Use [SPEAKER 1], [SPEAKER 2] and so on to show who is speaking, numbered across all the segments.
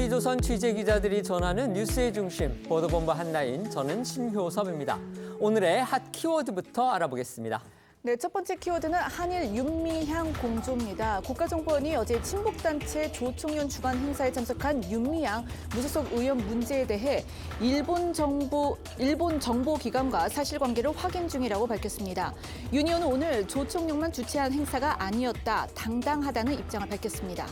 [SPEAKER 1] TV조선 취재기자들이 전하는 뉴스의 중심, 보도본부 한라인, 저는 신효섭입니다. 오늘의 핫 키워드부터 알아보겠습니다.
[SPEAKER 2] 네, 첫 번째 키워드는 한일 윤미향 공조입니다. 국가정보원이 어제 친북단체 조총련 주관 행사에 참석한 윤미향 무소속 의원 문제에 대해 일본 정보기관과 사실관계를 확인 중이라고 밝혔습니다. 윤 의원은 오늘 조총련만 주최한 행사가 아니었다, 당당하다는 입장을 밝혔습니다.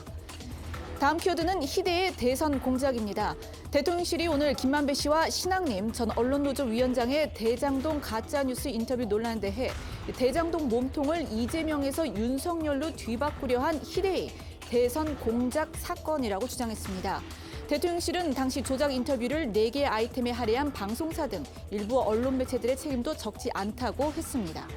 [SPEAKER 2] 다음 키워드는 희대의 대선 공작입니다. 대통령실이 오늘 김만배 씨와 신학님 전 언론노조 위원장의 대장동 가짜뉴스 인터뷰 논란에 대해 대장동 몸통을 이재명에서 윤석열로 뒤바꾸려 한 희대의 대선 공작 사건이라고 주장했습니다. 대통령실은 당시 조작 인터뷰를 4개의 아이템에 할애한 방송사 등 일부 언론 매체들의 책임도 적지 않다고 했습니다.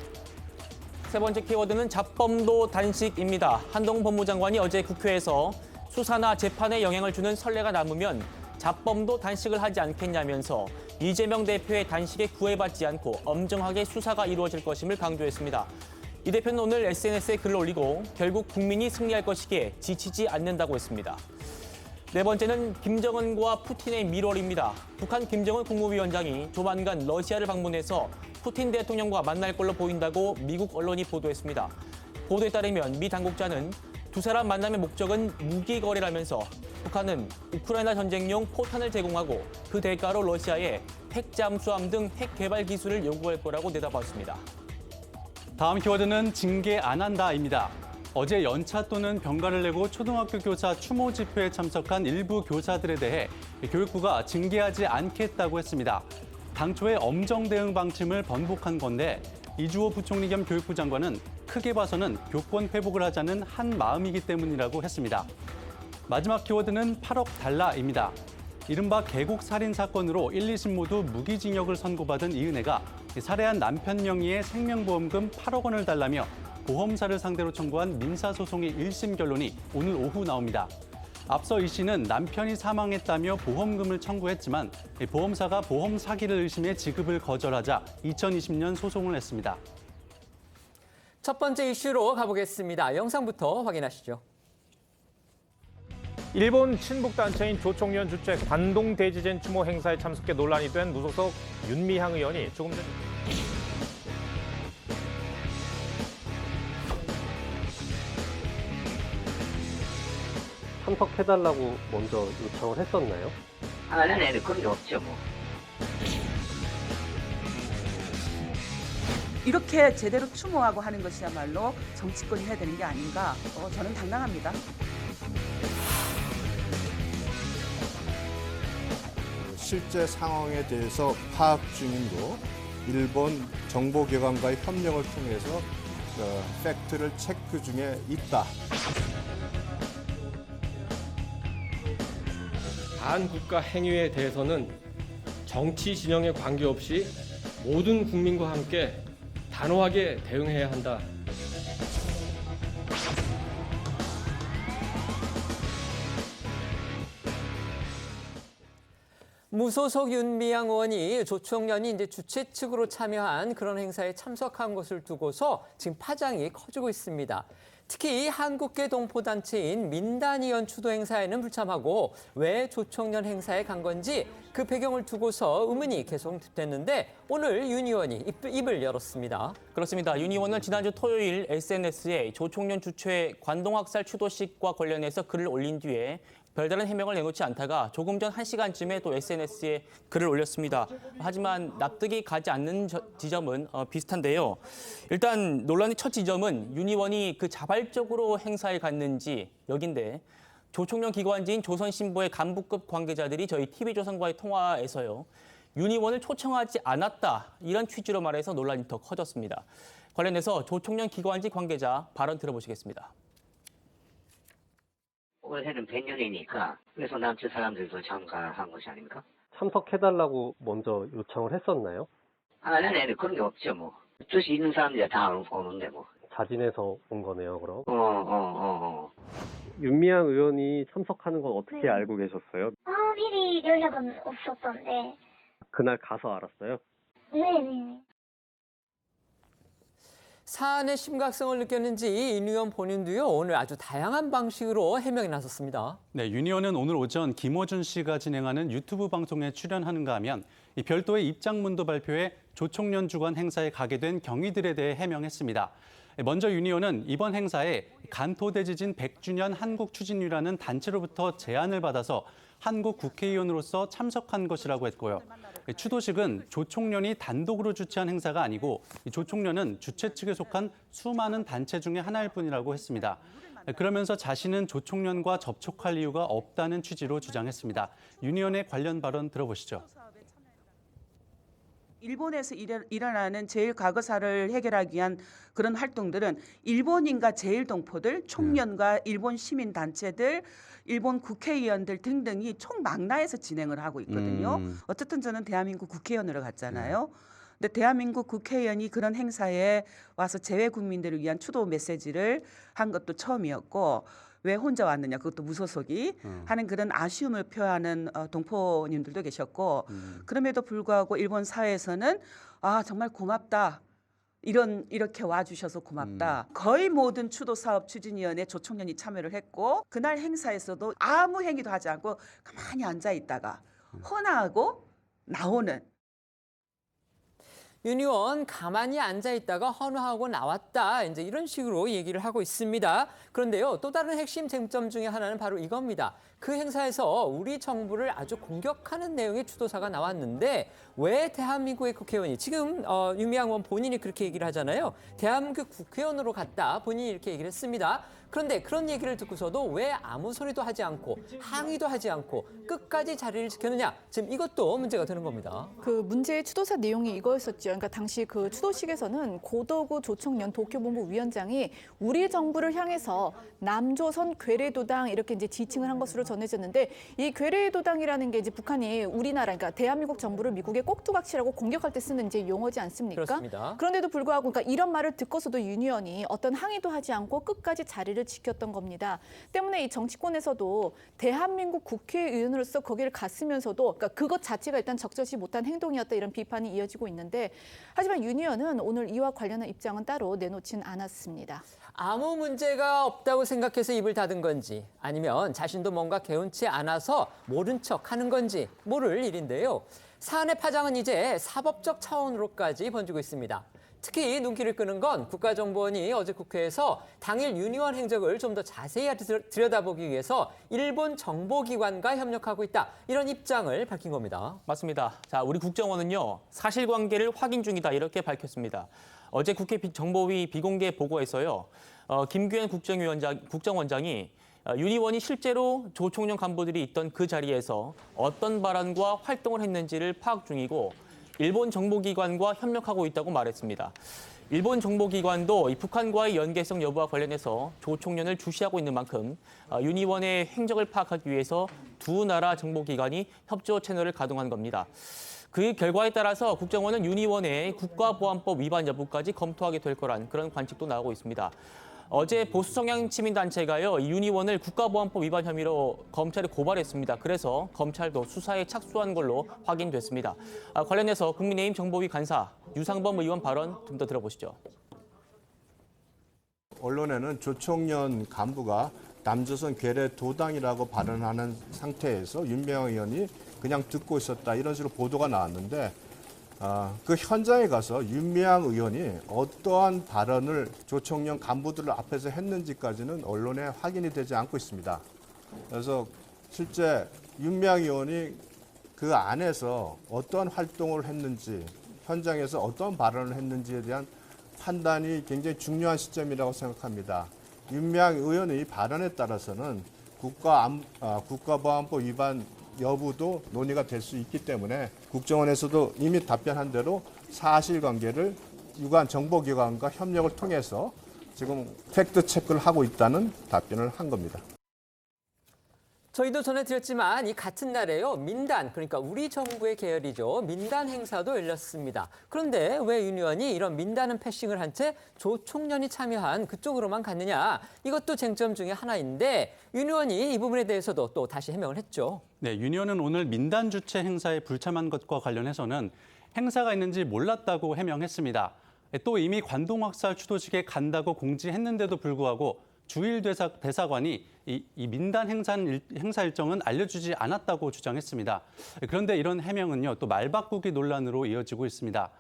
[SPEAKER 3] 세 번째 키워드는 잡범도 단식입니다. 한동훈 법무장관이 어제 국회에서 수사나 재판에 영향을 주는 선례가 남으면 잡범도 단식을 하지 않겠냐면서 이재명 대표의 단식에 구애받지 않고 엄정하게 수사가 이루어질 것임을 강조했습니다. 이 대표는 오늘 SNS에 글을 올리고 결국 국민이 승리할 것이기에 지치지 않는다고 했습니다. 네 번째는 김정은과 푸틴의 밀월입니다. 북한 김정은 국무위원장이 조만간 러시아를 방문해서 푸틴 대통령과 만날 걸로 보인다고 미국 언론이 보도했습니다. 보도에 따르면 미 당국자는 두 사람 만남의 목적은 무기 거래라면서 북한은 우크라이나 전쟁용 포탄을 제공하고 그 대가로 러시아에 핵 잠수함 등 핵 개발 기술을 요구할 거라고 내다봤습니다.
[SPEAKER 4] 다음 키워드는 징계 안 한다입니다. 어제 연차 또는 병가를 내고 초등학교 교사 추모 집회에 참석한 일부 교사들에 대해 교육부가 징계하지 않겠다고 했습니다. 당초의 엄정 대응 방침을 번복한 건데 이주호 부총리 겸 교육부 장관은 크게 봐서는 교권 회복을 하자는 한 마음이기 때문이라고 했습니다. 마지막 키워드는 8억 달러입니다. 이른바 계곡 살인 사건으로 1, 2심 모두 무기징역을 선고받은 이은혜가 살해한 남편 명의의 생명보험금 8억 원을 달라며 보험사를 상대로 청구한 민사소송의 1심 결론이 오늘 오후 나옵니다. 앞서 이 씨는 남편이 사망했다며 보험금을 청구했지만 보험사가 보험 사기를 의심해 지급을 거절하자 2020년 소송을 했습니다.
[SPEAKER 1] 첫 번째 이슈로 가보겠습니다. 영상부터 확인하시죠.
[SPEAKER 5] 일본 친북단체인 조총련 주최 관동대지젠 추모 행사에 참석해 논란이 된 무소속 윤미향 의원이 조금 전
[SPEAKER 6] 참석해달라고 먼저 요청을 했었나요?
[SPEAKER 7] 네네, 그런 게 없죠, 뭐.
[SPEAKER 8] 이렇게 제대로 추모하고 하는 것이야말로 정치권이 해야 되는 게 아닌가, 저는 당당합니다.
[SPEAKER 9] 실제 상황에 대해서 파악 중인도 일본 정보기관과의 협력을 통해서 팩트를 체크 중에 있다.
[SPEAKER 10] 반국가 행위에 대해서는 정치 진영에 관계없이 모든 국민과 함께 단호하게 대응해야 한다.
[SPEAKER 1] 무소속 윤미향 의원이 조총련이 이제 주최 측으로 참여한 그런 행사에 참석한 것을 두고서 지금 파장이 커지고 있습니다. 특히 한국계 동포단체인 민단위원 추도 행사에는 불참하고 왜 조총련 행사에 간 건지 그 배경을 두고서 의문이 계속됐는데 오늘 윤 의원이 입을 열었습니다.
[SPEAKER 3] 그렇습니다. 윤 의원은 지난주 토요일 SNS에 조총련 주최 관동학살 추도식과 관련해서 글을 올린 뒤에 별다른 해명을 내놓지 않다가 조금 전 1시간쯤에 또 SNS에 글을 올렸습니다. 하지만 납득이 가지 않는 지점은 비슷한데요. 일단 논란의 첫 지점은 윤 의원이 그 자발적으로 행사에 갔는지 여긴데 조총련 기관지인 조선신보의 간부급 관계자들이 저희 TV조선과의 통화에서요. 윤 의원을 초청하지 않았다 이런 취지로 말해서 논란이 더 커졌습니다. 관련해서 조총련 기관지 관계자 발언 들어보시겠습니다.
[SPEAKER 7] 올해는 100년이니까 그래서 남측 사람들도 참가한 것이 아닙니까?
[SPEAKER 6] 참석해달라고 먼저 요청을 했었나요?
[SPEAKER 7] 네네, 그런 게 없죠, 뭐. 뜻이 있는 사람들이 다 오는데, 뭐.
[SPEAKER 6] 자진해서 온 거네요, 그럼.
[SPEAKER 11] 윤미향 의원이 참석하는 건 어떻게 알고 계셨어요?
[SPEAKER 12] 미리 연락은 없었던데.
[SPEAKER 11] 그날 가서 알았어요?
[SPEAKER 12] 네네.
[SPEAKER 1] 사안의 심각성을 느꼈는지 윤 의원 본인도요, 오늘 아주 다양한 방식으로 해명에 나섰습니다.
[SPEAKER 4] 네, 윤 의원은 오늘 오전 김어준 씨가 진행하는 유튜브 방송에 출연하는가 하면 이 별도의 입장문도 발표해 조총련 주관 행사에 가게 된 경위들에 대해 해명했습니다. 먼저 윤 의원은 이번 행사에 간토대지진 100주년 한국추진위라는 단체로부터 제안을 받아서 한국 국회의원으로서 참석한 것이라고 했고요. 추도식은 조총련이 단독으로 주최한 행사가 아니고 조총련은 주최 측에 속한 수많은 단체 중에 하나일 뿐이라고 했습니다. 그러면서 자신은 조총련과 접촉할 이유가 없다는 취지로 주장했습니다. 윤 의원의 관련 발언 들어보시죠.
[SPEAKER 8] 일본에서 일어나는 제일 과거사를 해결하기 위한 그런 활동들은 일본인과 제일동포들, 총련과 일본 시민단체들, 일본 국회의원들 등등이 총망라해서 진행을 하고 있거든요. 어쨌든 저는 대한민국 국회의원으로 갔잖아요. 근데 대한민국 국회의원이 그런 행사에 와서 재외 국민들을 위한 추도 메시지를 한 것도 처음이었고, 왜 혼자 왔느냐, 그것도 무소속이 하는 그런 아쉬움을 표하는 동포님들도 계셨고, 그럼에도 불구하고 일본 사회에서는 아 정말 고맙다, 이렇게 와주셔서 고맙다. 거의 모든 추도 사업 추진위원회 조총련이 참여를 했고, 그날 행사에서도 아무 행위도 하지 않고 가만히 앉아 있다가 헌화하고 나오는.
[SPEAKER 1] 윤 의원 가만히 앉아 있다가 헌화하고 나왔다. 이제 이런 식으로 얘기를 하고 있습니다. 그런데요, 또 다른 핵심 쟁점 중에 하나는 바로 이겁니다. 그 행사에서 우리 정부를 아주 공격하는 내용의 추도사가 나왔는데 왜 대한민국의 국회의원이, 지금 윤미향 의원 본인이 그렇게 얘기를 하잖아요. 대한민국 국회의원으로 갔다. 본인이 이렇게 얘기를 했습니다. 그런데 그런 얘기를 듣고서도 왜 아무 소리도 하지 않고 항의도 하지 않고 끝까지 자리를 지켰느냐. 지금 이것도 문제가 되는 겁니다.
[SPEAKER 2] 그 문제의 추도사 내용이 이거였었죠. 그러니까 당시 그 추도식에서는 고도구 조총련 도쿄본부 위원장이 우리 정부를 향해서 남조선 괴뢰도당 이렇게 이제 지칭을 한 것으로 전해졌는데, 이 괴뢰도당이라는 게 이제 북한이 우리나라, 그러니까 대한민국 정부를 미국의 꼭두각시라고 공격할 때 쓰는 이제 용어지 않습니까?
[SPEAKER 1] 그렇습니다.
[SPEAKER 2] 그런데도 불구하고 그러니까 이런 말을 듣고서도 윤 의원이 어떤 항의도 하지 않고 끝까지 자리를 지켰던 겁니다. 때문에 이 정치권에서도 대한민국 국회의원으로서 거기를 갔으면서도 그러니까 그것 자체가 일단 적절치 못한 행동이었다, 이런 비판이 이어지고 있는데, 하지만 윤 의원은 오늘 이와 관련한 입장은 따로 내놓진 않았습니다.
[SPEAKER 1] 아무 문제가 없다고 생각해서 입을 닫은 건지, 아니면 자신도 뭔가 개운치 않아서 모른 척하는 건지 모를 일인데요. 사안의 파장은 이제 사법적 차원으로까지 번지고 있습니다. 특히 눈길을 끄는 건 국가정보원이 어제 국회에서 당일 윤 의원 행적을 좀 더 자세히 들여다보기 위해서 일본 정보기관과 협력하고 있다, 이런 입장을 밝힌 겁니다.
[SPEAKER 3] 맞습니다. 자, 우리 국정원은요, 사실관계를 확인 중이다, 이렇게 밝혔습니다. 어제 국회 정보위 비공개 보고에서요, 김규현 국정원장이 윤 의원이 실제로 조총련 간부들이 있던 그 자리에서 어떤 발언과 활동을 했는지를 파악 중이고 일본 정보기관과 협력하고 있다고 말했습니다. 일본 정보기관도 이 북한과의 연계성 여부와 관련해서 조총련을 주시하고 있는 만큼 윤 의원의 행적을 파악하기 위해서 두 나라 정보기관이 협조 채널을 가동한 겁니다. 그 결과에 따라서 국정원은 윤 의원의 국가보안법 위반 여부까지 검토하게 될 거란 그런 관측도 나오고 있습니다. 어제 보수 성향 시민단체가요, 윤 의원을 국가보안법 위반 혐의로 검찰에 고발했습니다. 그래서 검찰도 수사에 착수한 걸로 확인됐습니다. 관련해서 국민의힘 정보위 간사 유상범 의원 발언 좀 더 들어보시죠.
[SPEAKER 9] 언론에는 조총련 간부가 남조선 괴뢰도당이라고 발언하는 상태에서 윤미향 의원이 그냥 듣고 있었다, 이런 식으로 보도가 나왔는데, 그 현장에 가서 윤미향 의원이 어떠한 발언을 조총련 간부들 앞에서 했는지까지는 언론에 확인이 되지 않고 있습니다. 그래서 실제 윤미향 의원이 그 안에서 어떠한 활동을 했는지, 현장에서 어떤 발언을 했는지에 대한 판단이 굉장히 중요한 시점이라고 생각합니다. 윤미향 의원의 발언에 따라서는 국가보안법 위반 여부도 논의가 될 수 있기 때문에 국정원에서도 이미 답변한 대로 사실관계를 유관 정보기관과 협력을 통해서 지금 팩트 체크를 하고 있다는 답변을 한 겁니다.
[SPEAKER 1] 저희도 전해드렸지만 이 같은 날에요, 민단, 그러니까 우리 정부의 계열이죠, 민단 행사도 열렸습니다. 그런데 왜 윤 의원이 이런 민단은 패싱을 한 채 조총련이 참여한 그쪽으로만 갔느냐, 이것도 쟁점 중에 하나인데 윤 의원이 이 부분에 대해서도 또 다시 해명을 했죠.
[SPEAKER 4] 네, 윤 의원은 오늘 민단 주최 행사에 불참한 것과 관련해서는 행사가 있는지 몰랐다고 해명했습니다. 또 이미 관동학살 추도식에 간다고 공지했는데도 불구하고 주일 대사관이 이 민단 행사 일정은 알려주지 않았다고 주장했습니다. 그런데 이런 해명은요, 또 말바꾸기 논란으로 이어지고 있습니다.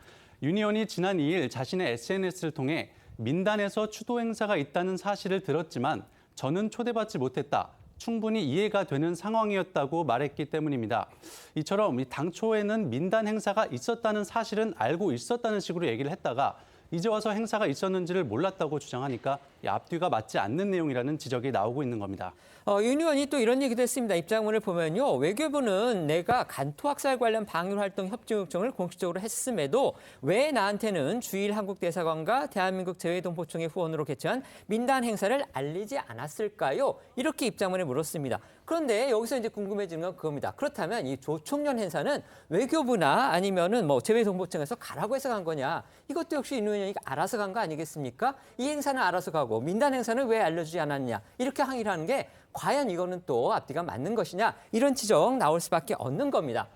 [SPEAKER 4] 윤 의원이 지난 2일 자신의 SNS를 통해 민단에서 추도 행사가 있다는 사실을 들었지만 저는 초대받지 못했다. 충분히 이해가 되는 상황이었다고 말했기 때문입니다. 이처럼 당초에는 민단 행사가 있었다는 사실은 알고 있었다는 식으로 얘기를 했다가 이제 와서 행사가 있었는지를 몰랐다고 주장하니까 앞뒤가 맞지 않는 내용이라는 지적이 나오고 있는 겁니다.
[SPEAKER 1] 윤 의원이 또 이런 얘기도 했습니다. 입장문을 보면요. 외교부는 내가 간토학살 관련 방일활동 협조 요청을 공식적으로 했음에도 왜 나한테는 주일 한국대사관과 대한민국 재외동포총회 후원으로 개최한 민단 행사를 알리지 않았을까요? 이렇게 입장문에 물었습니다. 그런데 여기서 이제 궁금해지는 건 그겁니다. 그렇다면 이 조총련 행사는 외교부나 아니면은 뭐 재외동포청에서 가라고 해서 간 거냐? 이것도 역시 윤 의원이 알아서 간 거 아니겠습니까? 이 행사는 알아서 가고 민단 행사는 왜 알려주지 않았냐? 이렇게 항의를 하는 게 과연 이거는 또 앞뒤가 맞는 것이냐? 이런 지적 나올 수밖에 없는 겁니다.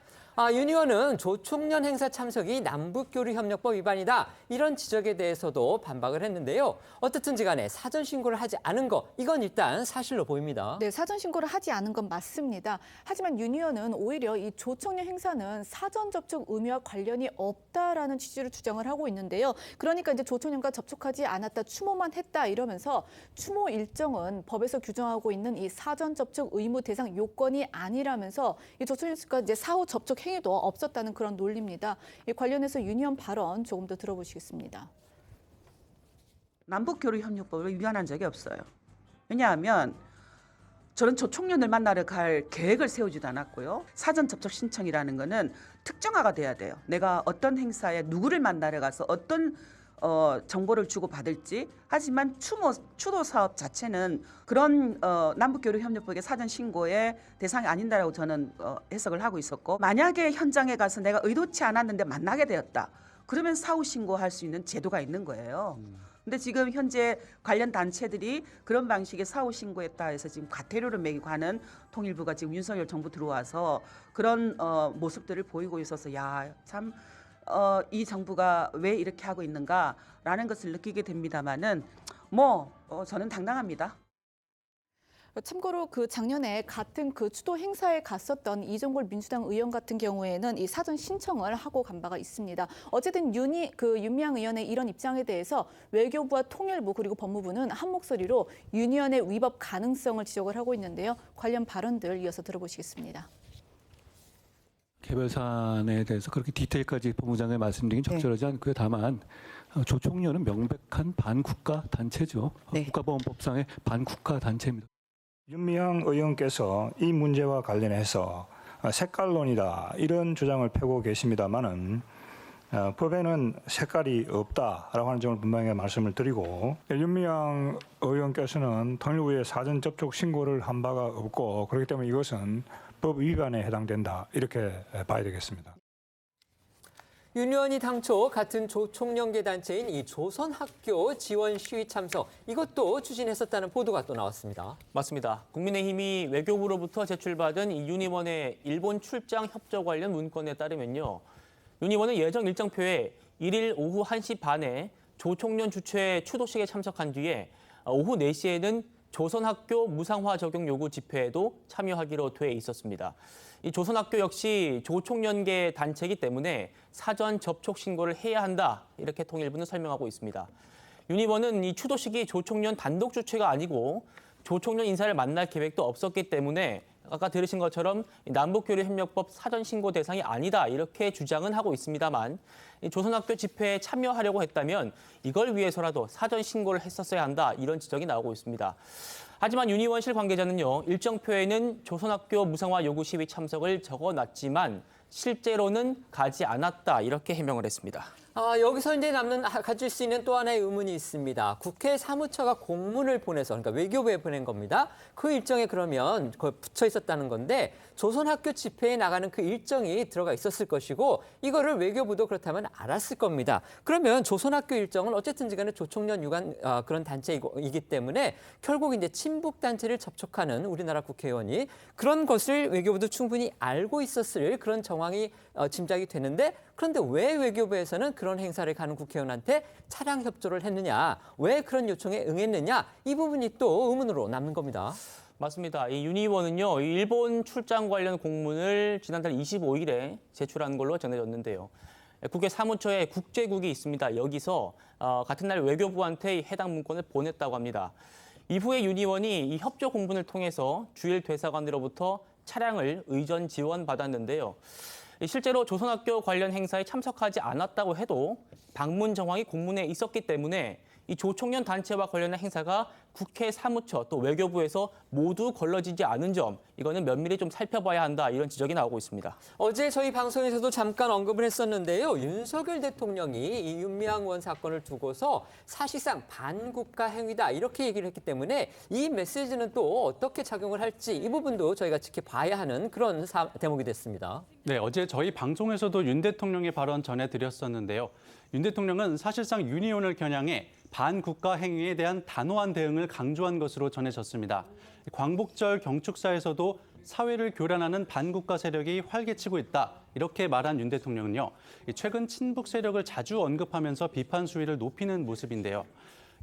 [SPEAKER 1] 윤 의원은 조총련 행사 참석이 남북교류협력법 위반이다. 이런 지적에 대해서도 반박을 했는데요. 어떻든지 간에 사전 신고를 하지 않은 거, 이건 일단 사실로 보입니다.
[SPEAKER 2] 네, 사전 신고를 하지 않은 건 맞습니다. 하지만 윤 의원은 오히려 이 조총련 행사는 사전 접촉 의무와 관련이 없다라는 취지로 주장을 하고 있는데요. 그러니까 이제 조총련과 접촉하지 않았다, 추모만 했다 이러면서 추모 일정은 법에서 규정하고 있는 이 사전 접촉 의무 대상 요건이 아니라면서 이 조총련과 이제 사후 접촉 행위도 없었다는 그런 논리입니다. 이 관련해서 윤 의원 발언 조금 더 들어보시겠습니다.
[SPEAKER 8] 남북교류협력법을 위반한 적이 없어요. 왜냐하면 저는 조총련을 만나러 갈 계획을 세우지도 않았고요. 사전 접촉 신청이라는 거는 특정화가 돼야 돼요. 내가 어떤 행사에 누구를 만나러 가서 어떤 정보를 주고받을지. 하지만 추도 사업 자체는 그런 남북교류협력법의 사전 신고의 대상이 아닌다라고 저는 해석을 하고 있었고, 만약에 현장에 가서 내가 의도치 않았는데 만나게 되었다. 그러면 사후 신고할 수 있는 제도가 있는 거예요. 근데 지금 현재 관련 단체들이 그런 방식의 사후 신고했다 해서 지금 과태료를 매기고 하는 통일부가 지금 윤석열 정부 들어와서 그런 모습들을 보이고 있어서 참 이 정부가 왜 이렇게 하고 있는가라는 것을 느끼게 됩니다만은 저는 당당합니다.
[SPEAKER 2] 참고로 그 작년에 같은 그 추도 행사에 갔었던 이종걸 민주당 의원 같은 경우에는 이 사전 신청을 하고 간 바가 있습니다. 어쨌든 윤미향 의원의 이런 입장에 대해서 외교부와 통일부 그리고 법무부는 한 목소리로 윤 의원의 위법 가능성을 지적을 하고 있는데요. 관련 발언들 이어서 들어보시겠습니다.
[SPEAKER 13] 개별 사안에 대해서 그렇게 디테일까지 법무장관이 말씀드리긴 적절하지 않고요. 다만 조총련은 명백한 반국가 단체죠. 국가보안법상의 반국가 단체입니다.
[SPEAKER 14] 윤미향 의원께서 이 문제와 관련해서 색깔론이다 이런 주장을 펴고 계십니다만은 법에는 색깔이 없다라고 하는 점을 분명히 말씀을 드리고, 윤미향 의원께서는 통일부에 사전 접촉 신고를 한 바가 없고 그렇기 때문에 이것은 법 위반에 해당된다 이렇게 봐야 되겠습니다.
[SPEAKER 1] 윤 의원이 당초 같은 조총련계 단체인 이 조선학교 지원 시위 참석, 이것도 추진했었다는 보도가 또 나왔습니다.
[SPEAKER 3] 맞습니다. 국민의힘이 외교부로부터 제출받은 이 윤 의원의 일본 출장 협조 관련 문건에 따르면요. 윤 의원은 예정 일정표에 1일 오후 1시 반에 조총련 주최 추도식에 참석한 뒤에 오후 4시에는 조선학교 무상화 적용 요구 집회에도 참여하기로 돼 있었습니다. 이 조선학교 역시 조총련계 단체이기 때문에 사전 접촉 신고를 해야 한다, 이렇게 통일부는 설명하고 있습니다. 윤 의원은 이 추도식이 조총련 단독 주최가 아니고 조총련 인사를 만날 계획도 없었기 때문에 아까 들으신 것처럼 남북교류협력법 사전 신고 대상이 아니다, 이렇게 주장은 하고 있습니다만, 조선학교 집회에 참여하려고 했다면 이걸 위해서라도 사전 신고를 했었어야 한다, 이런 지적이 나오고 있습니다. 하지만 윤 의원실 관계자는요, 일정표에는 조선학교 무상화 요구 시위 참석을 적어놨지만 실제로는 가지 않았다, 이렇게 해명을 했습니다.
[SPEAKER 1] 여기서 이제 가질 수 있는 또 하나의 의문이 있습니다. 국회 사무처가 공문을 보내서, 그러니까 외교부에 보낸 겁니다. 그 일정에 그러면 붙여 있었다는 건데 조선학교 집회에 나가는 그 일정이 들어가 있었을 것이고 이거를 외교부도 그렇다면 알았을 겁니다. 그러면 조선학교 일정은 어쨌든지 간에 조총련 유관 그런 단체이기 때문에 결국 이제 친북 단체를 접촉하는 우리나라 국회의원이 그런 것을 외교부도 충분히 알고 있었을 그런 정황. 정황이 짐작이 되는데 그런데 왜 외교부에서는 그런 행사를 가는 국회의원한테 차량 협조를 했느냐, 왜 그런 요청에 응했느냐 이 부분이 또 의문으로 남는 겁니다.
[SPEAKER 3] 맞습니다. 이 윤 의원은요, 일본 출장 관련 공문을 지난달 25일에 제출한 걸로 전해졌는데요. 국회 사무처에 국제국이 있습니다. 여기서 같은 날 외교부한테 해당 문건을 보냈다고 합니다. 이후에 윤 의원이 이 협조 공문을 통해서 주일 대사관으로부터 차량을 의전 지원받았는데요. 실제로 조선학교 관련 행사에 참석하지 않았다고 해도 방문 정황이 공문에 있었기 때문에 이 조총련 단체와 관련한 행사가 국회 사무처 또 외교부에서 모두 걸러지지 않은 점, 이거는 면밀히 좀 살펴봐야 한다, 이런 지적이 나오고 있습니다.
[SPEAKER 1] 어제 저희 방송에서도 잠깐 언급을 했었는데요. 윤석열 대통령이 이 윤미향 의원 사건을 두고서 사실상 반국가 행위다 이렇게 얘기를 했기 때문에 이 메시지는 또 어떻게 작용을 할지 이 부분도 저희가 지켜봐야 하는 그런 대목이 됐습니다.
[SPEAKER 4] 네, 어제 저희 방송에서도 윤 대통령의 발언 전해드렸었는데요. 윤 대통령은 사실상 윤 의원을 겨냥해 반국가 행위에 대한 단호한 대응을 강조한 것으로 전해졌습니다. 광복절 경축사에서도 사회를 교란하는 반국가 세력이 활개치고 있다, 이렇게 말한 윤 대통령은요, 최근 친북 세력을 자주 언급하면서 비판 수위를 높이는 모습인데요.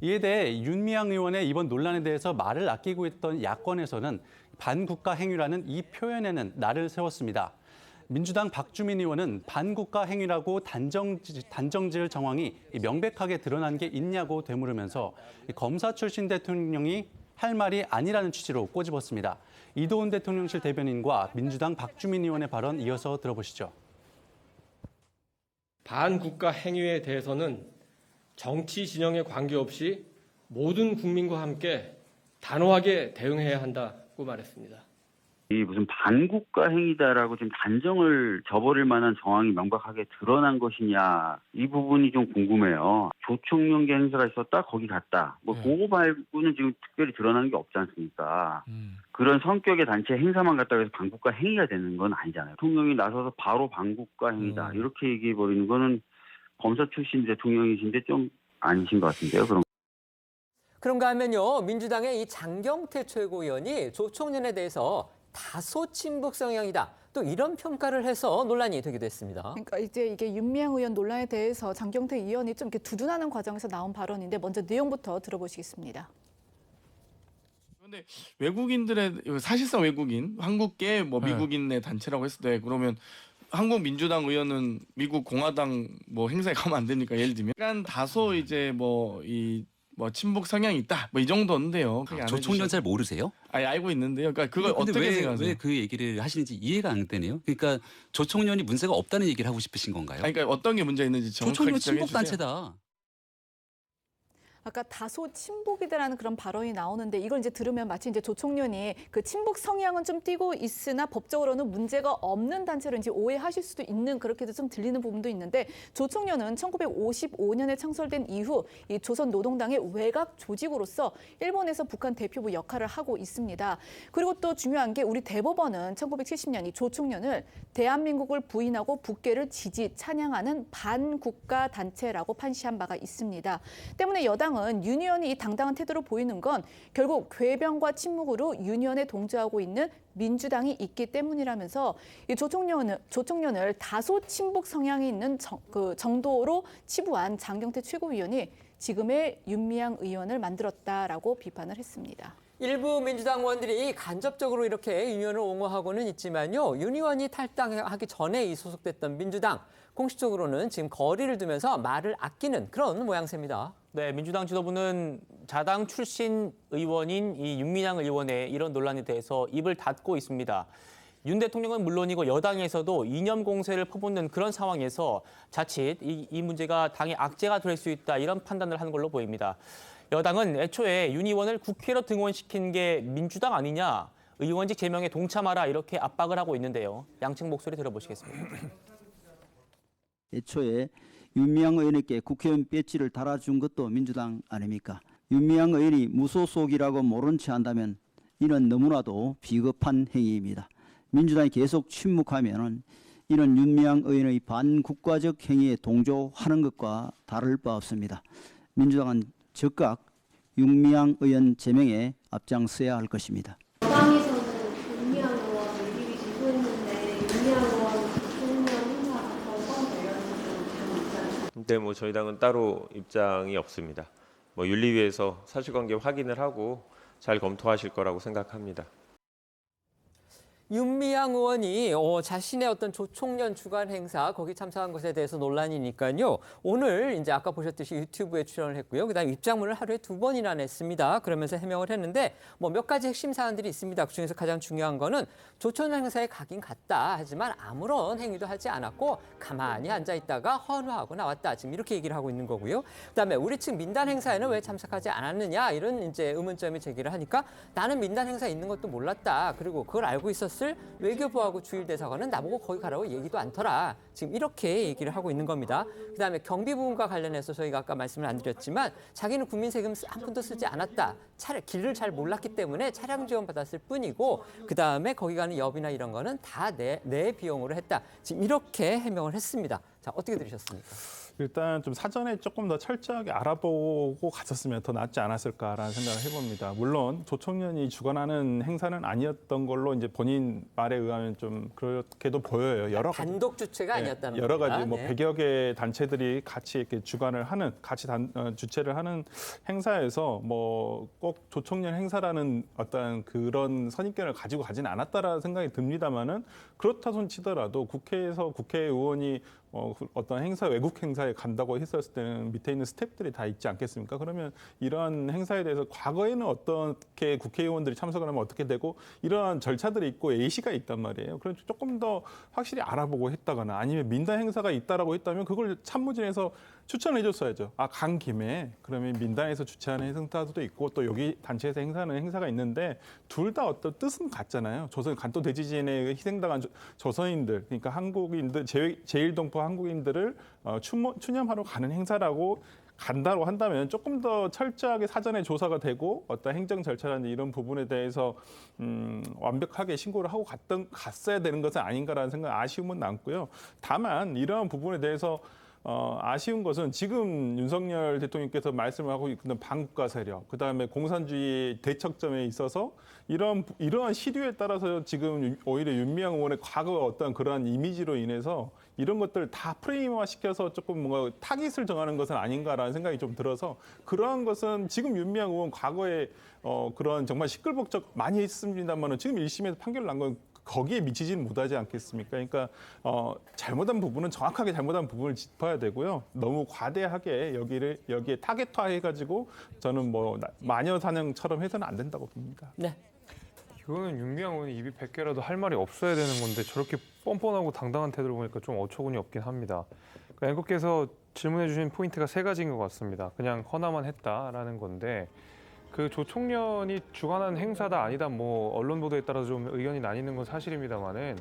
[SPEAKER 4] 이에 대해 윤미향 의원의 이번 논란에 대해서 말을 아끼고 있던 야권에서는 반국가 행위라는 이 표현에는 날을 세웠습니다. 민주당 박주민 의원은 반국가 행위라고 단정지을 정황이 명백하게 드러난 게 있냐고 되물으면서 검사 출신 대통령이 할 말이 아니라는 취지로 꼬집었습니다. 이도훈 대통령실 대변인과 민주당 박주민 의원의 발언 이어서 들어보시죠.
[SPEAKER 10] 반국가 행위에 대해서는 정치 진영에 관계없이 모든 국민과 함께 단호하게 대응해야 한다고 말했습니다.
[SPEAKER 15] 이 무슨 반국가 행위다라고 좀 단정을 저버릴 만한 정황이 명백하게 드러난 것이냐, 이 부분이 좀 궁금해요. 조총련계 행사가 있었다, 거기 갔다. 그거 말고는 지금 특별히 드러나는 게 없지 않습니까? 그런 성격의 단체 행사만 갔다고 해서 반국가 행위가 되는 건 아니잖아요. 대통령이 나서서 바로 반국가 행위다, 이렇게 얘기해버리는 거는 검사 출신 대통령이신데 좀 아니신 것 같은데요.
[SPEAKER 1] 그런가 하면요, 민주당의 이 장경태 최고위원이 조총련에 대해서 다소 친북 성향이다, 또 이런 평가를 해서 논란이 되기도 했습니다.
[SPEAKER 2] 그러니까 이제 이게 윤미향 의원 논란에 대해서 장경태 의원이 좀 이렇게 두둔하는 과정에서 나온 발언인데 먼저 내용부터 들어보시겠습니다.
[SPEAKER 16] 그런데 외국인들의 사실상 외국인, 한국계 뭐 미국인의 단체라고 했을 때 그러면 한국 민주당 의원은 미국 공화당 뭐 행사에 가면 안 되니까, 예를 들면 약간 다소 이제 뭐 친북 성향이 있다, 뭐 이 정도인데요.
[SPEAKER 17] 조총련 잘 모르세요?
[SPEAKER 16] 아니, 알고 있는데요. 그러니까 그걸 어떻게 생각하세요?
[SPEAKER 17] 왜 그 얘기를 하시는지 이해가 안 되네요. 그러니까 조총련이 문제가 없다는 얘기를 하고 싶으신 건가요?
[SPEAKER 16] 아니, 그러니까 어떤 게 문제 있는지 정확하게
[SPEAKER 17] 조총련
[SPEAKER 16] 지적해
[SPEAKER 17] 친북
[SPEAKER 16] 주세요.
[SPEAKER 17] 단체다.
[SPEAKER 2] 아까 다소 친북이다라는 그런 발언이 나오는데 이걸 이제 들으면 마치 이제 조총련이 그 친북 성향은 좀 띄고 있으나 법적으로는 문제가 없는 단체로 이제 오해하실 수도 있는, 그렇게도 좀 들리는 부분도 있는데, 조총련은 1955년에 창설된 이후 이 조선노동당의 외곽 조직으로서 일본에서 북한 대표부 역할을 하고 있습니다. 그리고 또 중요한 게 우리 대법원은 1970년 이 조총련을 대한민국을 부인하고 북괴를 지지 찬양하는 반국가 단체라고 판시한 바가 있습니다. 때문에 여당은 윤 의원이 이 당당한 태도를 보이는 건 결국 궤변과 침묵으로 윤 의원에 동조하고 있는 민주당이 있기 때문이라면서 이 조총련을 다소 친북 성향이 있는 정도로 치부한 장경태 최고위원이 지금의 윤미향 의원을 만들었다라고 비판을 했습니다.
[SPEAKER 1] 일부 민주당 의원들이 간접적으로 이렇게 윤 의원을 옹호하고는 있지만요, 윤 의원이 탈당하기 전에 이 소속됐던 민주당, 공식적으로는 지금 거리를 두면서 말을 아끼는 그런 모양새입니다.
[SPEAKER 3] 네, 민주당 지도부는 자당 출신 의원인 이 윤미향 의원의 이런 논란에 대해서 입을 닫고 있습니다. 윤 대통령은 물론이고 여당에서도 이념 공세를 퍼붓는 그런 상황에서 자칫 이 문제가 당의 악재가 될 수 있다, 이런 판단을 하는 걸로 보입니다. 여당은 애초에 윤 의원을 국회로 등원시킨 게 민주당 아니냐, 의원직 제명에 동참하라, 이렇게 압박을 하고 있는데요. 양측 목소리 들어보시겠습니다.
[SPEAKER 18] 애초에 윤미향 의원에게 국회의원 배지를 달아준 것도 민주당 아닙니까? 윤미향 의원이 무소속이라고 모른 채 한다면 이는 너무나도 비겁한 행위입니다. 민주당이 계속 침묵하면 이는 윤미향 의원의 반국가적 행위에 동조하는 것과 다를 바 없습니다. 민주당은 즉각 윤미향 의원 제명에 앞장서야 할 것입니다.
[SPEAKER 19] 여당에서는 윤미향 의원 입이 지소했는데 윤미향 의원 근데 뭐 저희 당은 따로 입장이 없습니다. 뭐 윤리위에서 사실관계 확인을 하고 잘 검토하실 거라고 생각합니다.
[SPEAKER 1] 윤미향 의원이 자신의 어떤 조총련 주관 행사 거기 참석한 것에 대해서 논란이니까요. 오늘 이제 아까 보셨듯이 유튜브에 출연을 했고요. 그다음 입장문을 하루에 2번이나 냈습니다. 그러면서 해명을 했는데 뭐 몇 가지 핵심 사안들이 있습니다. 그중에서 가장 중요한 거는 조총련 행사에 가긴 갔다. 하지만 아무런 행위도 하지 않았고 가만히 앉아 있다가 헌화하고 나왔다. 지금 이렇게 얘기를 하고 있는 거고요. 그다음에 우리 측 민단 행사에는 왜 참석하지 않았느냐 이런 이제 의문점이 제기를 하니까 나는 민단 행사에 있는 것도 몰랐다. 그리고 그걸 알고 있었을 외교부하고 주일대사관은 나보고 거기 가라고 얘기도 않더라. 지금 이렇게 얘기를 하고 있는 겁니다. 그다음에 경비 부분과 관련해서 저희가 아까 말씀을 안 드렸지만 자기는 국민 세금 한 푼도 쓰지 않았다. 길을 잘 몰랐기 때문에 차량 지원 받았을 뿐이고 그다음에 거기 가는 여비나 이런 거는 다 내 비용으로 했다. 지금 이렇게 해명을 했습니다. 자, 어떻게 들으셨습니까?
[SPEAKER 20] 일단 좀 사전에 조금 더 철저하게 알아보고 갔었으면 더 낫지 않았을까라는 생각을 해봅니다. 물론 조총련이 주관하는 행사는 아니었던 걸로 이제 본인 말에 의하면 좀 그렇게도 보여요. 여러 가지,
[SPEAKER 1] 단독 주체가 아니었다는
[SPEAKER 20] 여러
[SPEAKER 1] 겁니다.
[SPEAKER 20] 가지 뭐
[SPEAKER 1] 네.
[SPEAKER 20] 100여 개 단체들이 같이 이렇게 주관을 하는 같이 주최를 하는 행사에서 뭐 꼭 조총련 행사라는 어떤 그런 선입견을 가지고 가진 않았다라는 생각이 듭니다만은 그렇다 손 치더라도 국회에서 국회의원이 어떤 행사, 외국 행사에 간다고 했었을 때는 밑에 있는 스태프들이 다 있지 않겠습니까? 그러면 이러한 행사에 대해서 과거에는 어떻게 국회의원들이 참석을 하면 어떻게 되고 이러한 절차들이 있고 예시가 있단 말이에요. 그래서 조금 더 확실히 알아보고 했다거나 아니면 민단 행사가 있다라고 했다면 그걸 참모진에서 추천을 해줬어야죠. 간 김에 그러면 민단에서 주최하는 행사도 있고 또 여기 단체에서 행사하는 행사가 있는데 둘 다 어떤 뜻은 같잖아요. 간도 대지진에 희생당한 조선인들, 그러니까 한국인들, 제1동포 한국인들을 추념하러 가는 행사라고 간다고 한다면 조금 더 철저하게 사전에 조사가 되고 어떤 행정 절차라는 이런 부분에 대해서 완벽하게 신고를 하고 갔어야 되는 것은 아닌가라는 생각, 아쉬움은 남고요. 다만 이러한 부분에 대해서 아쉬운 것은 지금 윤석열 대통령께서 말씀을 하고 있는 반국가 세력, 그다음에 공산주의 대척점에 있어서 이러한 시류에 따라서 지금 오히려 윤미향 의원의 과거 어떤 그러한 이미지로 인해서 이런 것들 다 프레임화 시켜서 조금 뭔가 타깃을 정하는 것은 아닌가라는 생각이 좀 들어서 그러한 것은 지금 윤미향 의원 과거에 그런 정말 시끌벅적 많이 했습니다만은 지금 1심에서 판결 난 건 거기에 미치지는 못하지 않겠습니까? 그러니까 잘못한 부분은 정확하게 잘못한 부분을 짚어야 되고요. 너무 과대하게 여기에 타겟화해가지고 저는 뭐 마녀 사냥처럼 해서는 안 된다고 봅니다.
[SPEAKER 1] 네.
[SPEAKER 5] 이거는 윤미향 의원이 입이 100개라도 할 말이 없어야 되는 건데 저렇게 뻔뻔하고 당당한 태도를 보니까 좀 어처구니 없긴 합니다. 그러니까 앵커께서 질문해 주신 포인트가 3가지인 것 같습니다. 그냥 허나만 했다라는 건데 그 조총련이 주관한 행사다 아니다 뭐 언론 보도에 따라서 좀 의견이 나뉘는 건 사실입니다만은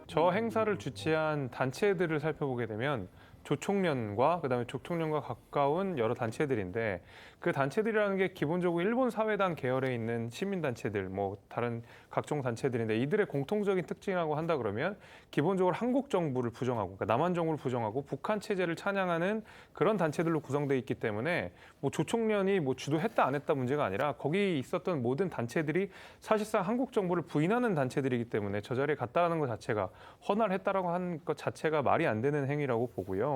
[SPEAKER 5] 저 행사를 주최한 단체들을 살펴보게 되면 조총련과 그다음에 조총련과 가까운 여러 단체들인데 그 단체들이라는 게 기본적으로 일본 사회당 계열에 있는 시민단체들 뭐 다른 각종 단체들인데 이들의 공통적인 특징이라고 한다 그러면 기본적으로 한국 정부를 부정하고 그러니까 남한 정부를 부정하고 북한 체제를 찬양하는 그런 단체들로 구성되어 있기 때문에 뭐 조총련이 뭐 주도했다 안 했다 문제가 아니라 거기 있었던 모든 단체들이 사실상 한국 정부를 부인하는 단체들이기 때문에 저 자리에 갔다라는 것 자체가 헌화를 했다라고 하는 것 자체가 말이 안 되는 행위라고 보고요.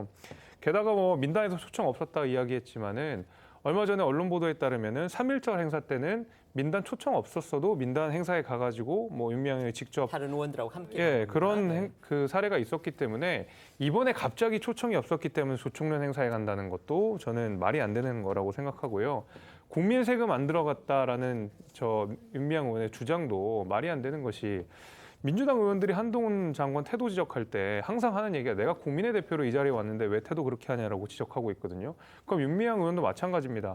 [SPEAKER 5] 게다가 뭐 민단에서 초청 없었다 이야기했지만은 얼마 전에 언론 보도에 따르면은 3.1절 행사 때는 민단 초청 없었어도 민단 행사에 가가지고 뭐 윤미향 의원이 직접
[SPEAKER 1] 다른 의원들하고 함께
[SPEAKER 5] 그런 그 사례가 있었기 때문에 이번에 갑자기 초청이 없었기 때문에 조총련 행사에 간다는 것도 저는 말이 안 되는 거라고 생각하고요. 국민 세금 안 들어갔다라는 저 윤미향 의원의 주장도 말이 안 되는 것이 민주당 의원들이 한동훈 장관 태도 지적할 때 항상 하는 얘기가 내가 국민의 대표로 이 자리에 왔는데 왜 태도 그렇게 하냐라고 지적하고 있거든요. 그럼 윤미향 의원도 마찬가지입니다.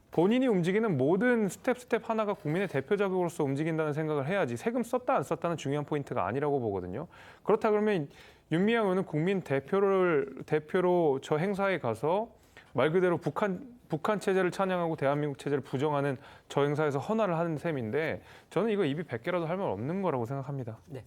[SPEAKER 5] 본인이 움직이는 모든 스텝 하나가 국민의 대표 자격으로서 움직인다는 생각을 해야지 세금 썼다 안 썼다는 중요한 포인트가 아니라고 보거든요. 그렇다 그러면 윤미향 의원은 국민 대표로 저 행사에 가서 말 그대로 북한 체제를 찬양하고 대한민국 체제를 부정하는 저 행사에서 헌화를 하는 셈인데 저는 이거 입이 100개라도 할 말 없는 거라고 생각합니다.
[SPEAKER 1] 네.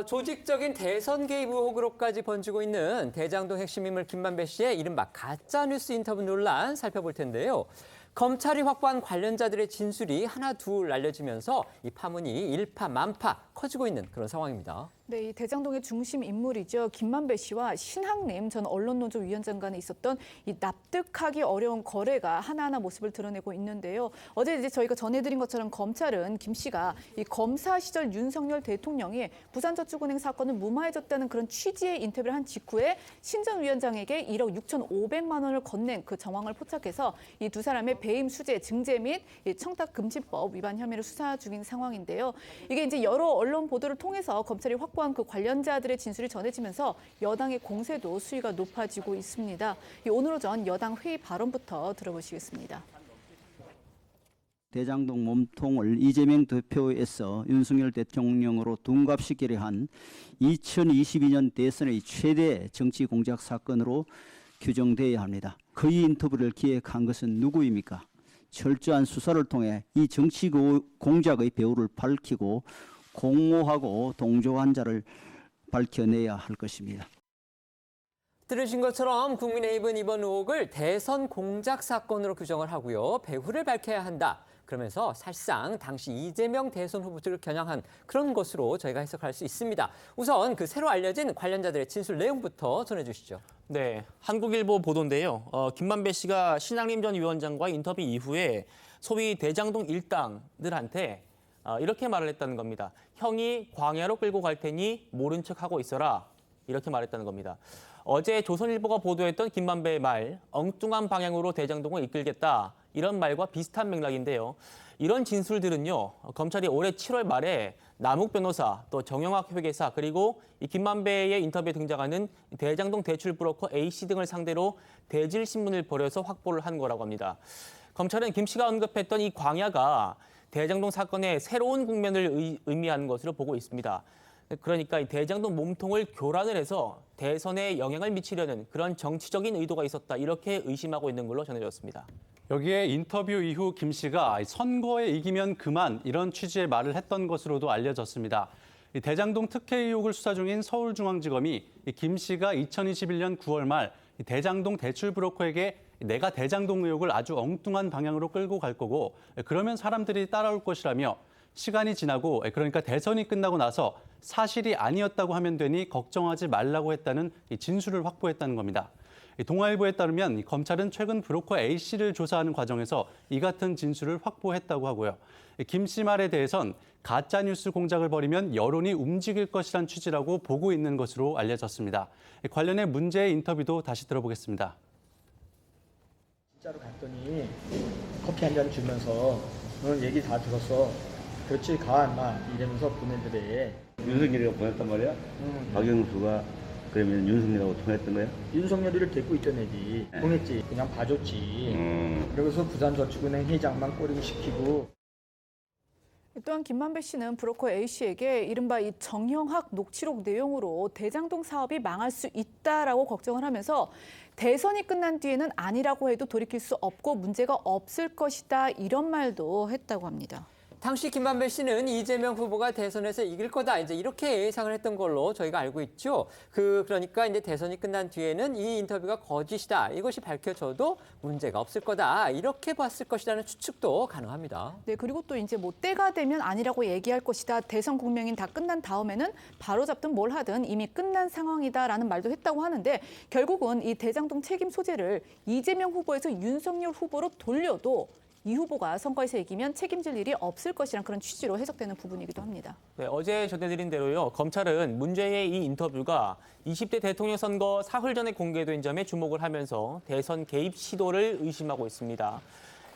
[SPEAKER 1] 조직적인 대선 개입 의혹으로까지 번지고 있는 대장동 핵심 인물 김만배 씨의 이른바 가짜뉴스 인터뷰 논란 살펴볼 텐데요. 검찰이 확보한 관련자들의 진술이 하나 둘 알려지면서 이 파문이 일파만파 커지고 있는 그런 상황입니다.
[SPEAKER 2] 네, 이 대장동의 중심 인물이죠. 김만배 씨와 신학림 전 언론노조 위원장 간에 있었던 이 납득하기 어려운 거래가 하나하나 모습을 드러내고 있는데요. 어제 이제 저희가 전해드린 것처럼 검찰은 김 씨가 이 검사 시절 윤석열 대통령이 부산저축은행 사건을 무마해줬다는 그런 취지의 인터뷰를 한 직후에 신 전 위원장에게 1억 6,500만 원을 건넨 그 정황을 포착해서 이 두 사람의 배임 수재 증제 및 이 청탁금지법 위반 혐의를 수사 중인 상황인데요. 이게 이제 여러 언론 보도를 통해서 검찰이 확보한 그 관련자들의 진술이 전해지면서 여당의 공세도 수위가 높아지고 있습니다. 오늘 오전 여당 회의 발언부터 들어보시겠습니다.
[SPEAKER 18] 대장동 몸통을 이재명 대표에서 윤석열 대통령으로 둔갑시키려 한 2022년 대선의 최대 정치 공작 사건으로 규정되어야 합니다. 그의 인터뷰를 기획한 것은 누구입니까? 철저한 수사를 통해 이 정치 공작의 배후를 밝히고 공모하고 동조한 자를 밝혀내야 할 것입니다.
[SPEAKER 1] 들으신 것처럼 국민의힘은 이번 의혹을 대선 공작 사건으로 규정을 하고요. 배후를 밝혀야 한다. 그러면서 사실상 당시 이재명 대선 후보를 겨냥한 그런 것으로 저희가 해석할 수 있습니다. 우선 그 새로 알려진 관련자들의 진술 내용부터 전해주시죠.
[SPEAKER 3] 네, 한국일보 보도인데요. 김만배 씨가 신학림 전 위원장과 인터뷰 이후에 소위 대장동 일당들한테 이렇게 말을 했다는 겁니다. 형이 광야로 끌고 갈 테니 모른 척하고 있어라. 이렇게 말했다는 겁니다. 어제 조선일보가 보도했던 김만배의 말, 엉뚱한 방향으로 대장동을 이끌겠다. 이런 말과 비슷한 맥락인데요. 이런 진술들은요. 검찰이 올해 7월 말에 남욱 변호사, 또 정영학 회계사, 그리고 이 김만배의 인터뷰에 등장하는 대장동 대출 브로커 A씨 등을 상대로 대질 신문을 벌여서 확보를 한 거라고 합니다. 검찰은 김 씨가 언급했던 이 광야가 대장동 사건의 새로운 국면을 의미하는 것으로 보고 있습니다. 그러니까 이 대장동 몸통을 교란을 해서 대선에 영향을 미치려는 그런 정치적인 의도가 있었다. 이렇게 의심하고 있는 걸로 전해졌습니다.
[SPEAKER 4] 여기에 인터뷰 이후 김 씨가 선거에 이기면 그만 이런 취지의 말을 했던 것으로도 알려졌습니다. 대장동 특혜 의혹을 수사 중인 서울중앙지검이 김 씨가 2021년 9월 말 대장동 대출 브로커에게 내가 대장동 의혹을 아주 엉뚱한 방향으로 끌고 갈 거고 그러면 사람들이 따라올 것이라며 시간이 지나고 그러니까 대선이 끝나고 나서 사실이 아니었다고 하면 되니 걱정하지 말라고 했다는 진술을 확보했다는 겁니다. 동아일보에 따르면 검찰은 최근 브로커 A씨를 조사하는 과정에서 이 같은 진술을 확보했다고 하고요. 김 씨 말에 대해선 가짜뉴스 공작을 벌이면 여론이 움직일 것이란 취지라고 보고 있는 것으로 알려졌습니다. 관련해 문제의 인터뷰도 다시 들어보겠습니다.
[SPEAKER 21] 진짜로 갔더니 커피 한 잔 주면서 너는 얘기 다 들었어. 그렇지 가 인마 이러면서 보내더래.
[SPEAKER 22] 윤석열이가 보냈단 말이야? 박영수가 그러면 윤석열하고 통했던 거야?
[SPEAKER 21] 윤석열이를 데리고 있던 애지. 통했지. 그냥 봐줬지. 그러고서 부산저축은행 회장만 꼬리고 시키고.
[SPEAKER 2] 또한 김만배 씨는 브로커 A씨에게 이른바 이 정영학 녹취록 내용으로 대장동 사업이 망할 수 있다라고 걱정을 하면서 대선이 끝난 뒤에는 아니라고 해도 돌이킬 수 없고 문제가 없을 것이다 이런 말도 했다고 합니다.
[SPEAKER 1] 당시 김만배 씨는 이재명 후보가 대선에서 이길 거다 이제 이렇게 예상을 했던 걸로 저희가 알고 있죠. 그러니까 이제 대선이 끝난 뒤에는 이 인터뷰가 거짓이다. 이것이 밝혀져도 문제가 없을 거다. 이렇게 봤을 것이라는 추측도 가능합니다.
[SPEAKER 2] 네, 그리고 또 이제 뭐 때가 되면 아니라고 얘기할 것이다. 대선 국면이 다 끝난 다음에는 바로 잡든 뭘 하든 이미 끝난 상황이다라는 말도 했다고 하는데 결국은 이 대장동 책임 소재를 이재명 후보에서 윤석열 후보로 돌려도 이 후보가 선거에서 이기면 책임질 일이 없을 것이란 그런 취지로 해석되는 부분이기도 합니다.
[SPEAKER 3] 네, 어제 전해드린 대로요. 검찰은 문제의 이 인터뷰가 20대 대통령 선거 사흘 전에 공개된 점에 주목을 하면서 대선 개입 시도를 의심하고 있습니다.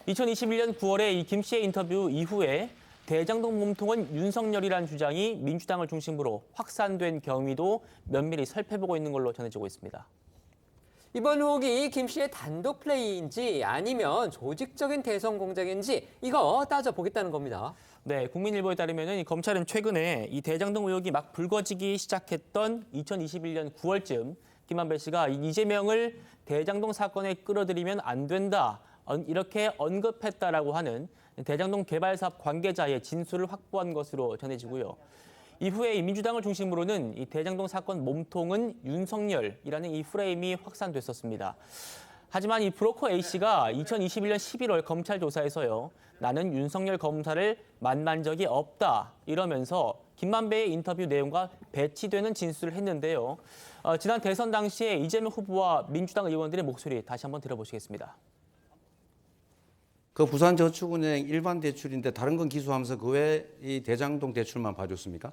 [SPEAKER 3] 2021년 9월에 이 김 씨의 인터뷰 이후에 대장동 몸통은 윤석열이라는 주장이 민주당을 중심으로 확산된 경위도 면밀히 살펴보고 있는 걸로 전해지고 있습니다.
[SPEAKER 1] 이번 의혹이 김 씨의 단독 플레이인지 아니면 조직적인 대선 공작인지 이거 따져보겠다는 겁니다.
[SPEAKER 3] 네, 국민일보에 따르면 검찰은 최근에 이 대장동 의혹이 막 불거지기 시작했던 2021년 9월쯤 김만배 씨가 이재명을 대장동 사건에 끌어들이면 안 된다 이렇게 언급했다라고 하는 대장동 개발사업 관계자의 진술을 확보한 것으로 전해지고요. 이후에 민주당을 중심으로는 이 대장동 사건 몸통은 윤석열이라는 이 프레임이 확산됐었습니다. 하지만 이 브로커 A씨가 2021년 11월 검찰 조사에서요. 나는 윤석열 검사를 만난 적이 없다 이러면서 김만배의 인터뷰 내용과 배치되는 진술을 했는데요. 지난 대선 당시에 이재명 후보와 민주당 의원들의 목소리 다시 한번 들어보시겠습니다.
[SPEAKER 6] 그 부산저축은행 일반 대출인데 다른 건 기소하면서 그 외에 이 대장동 대출만 봐줬습니까?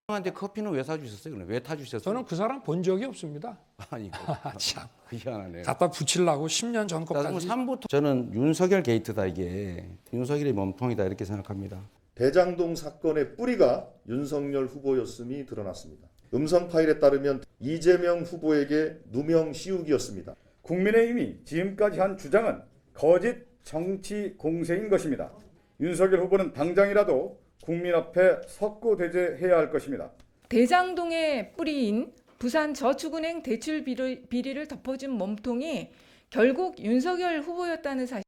[SPEAKER 6] 한테 커피는 왜 사주셨어요? 왜 타주셨어요?
[SPEAKER 7] 저는 그 사람 본 적이 없습니다.
[SPEAKER 6] 아니,
[SPEAKER 7] 참.
[SPEAKER 6] 희한하네요.
[SPEAKER 7] 갖다 붙이려고 10년 전 것까지.
[SPEAKER 6] 저는 윤석열 게이트다 이게. 윤석열의 몸통이다 이렇게 생각합니다.
[SPEAKER 23] 대장동 사건의 뿌리가 윤석열 후보였음이 드러났습니다. 음성 파일에 따르면 이재명 후보에게 누명 씌우기였습니다.
[SPEAKER 24] 국민의힘이 지금까지 한 주장은 거짓 정치 공세인 것입니다. 윤석열 후보는 당장이라도 국민 앞에 석고대죄해야 할 것입니다.
[SPEAKER 25] 대장동의 뿌리인 부산저축은행 대출 비리를 덮어준 몸통이 결국 윤석열 후보였다는 사실.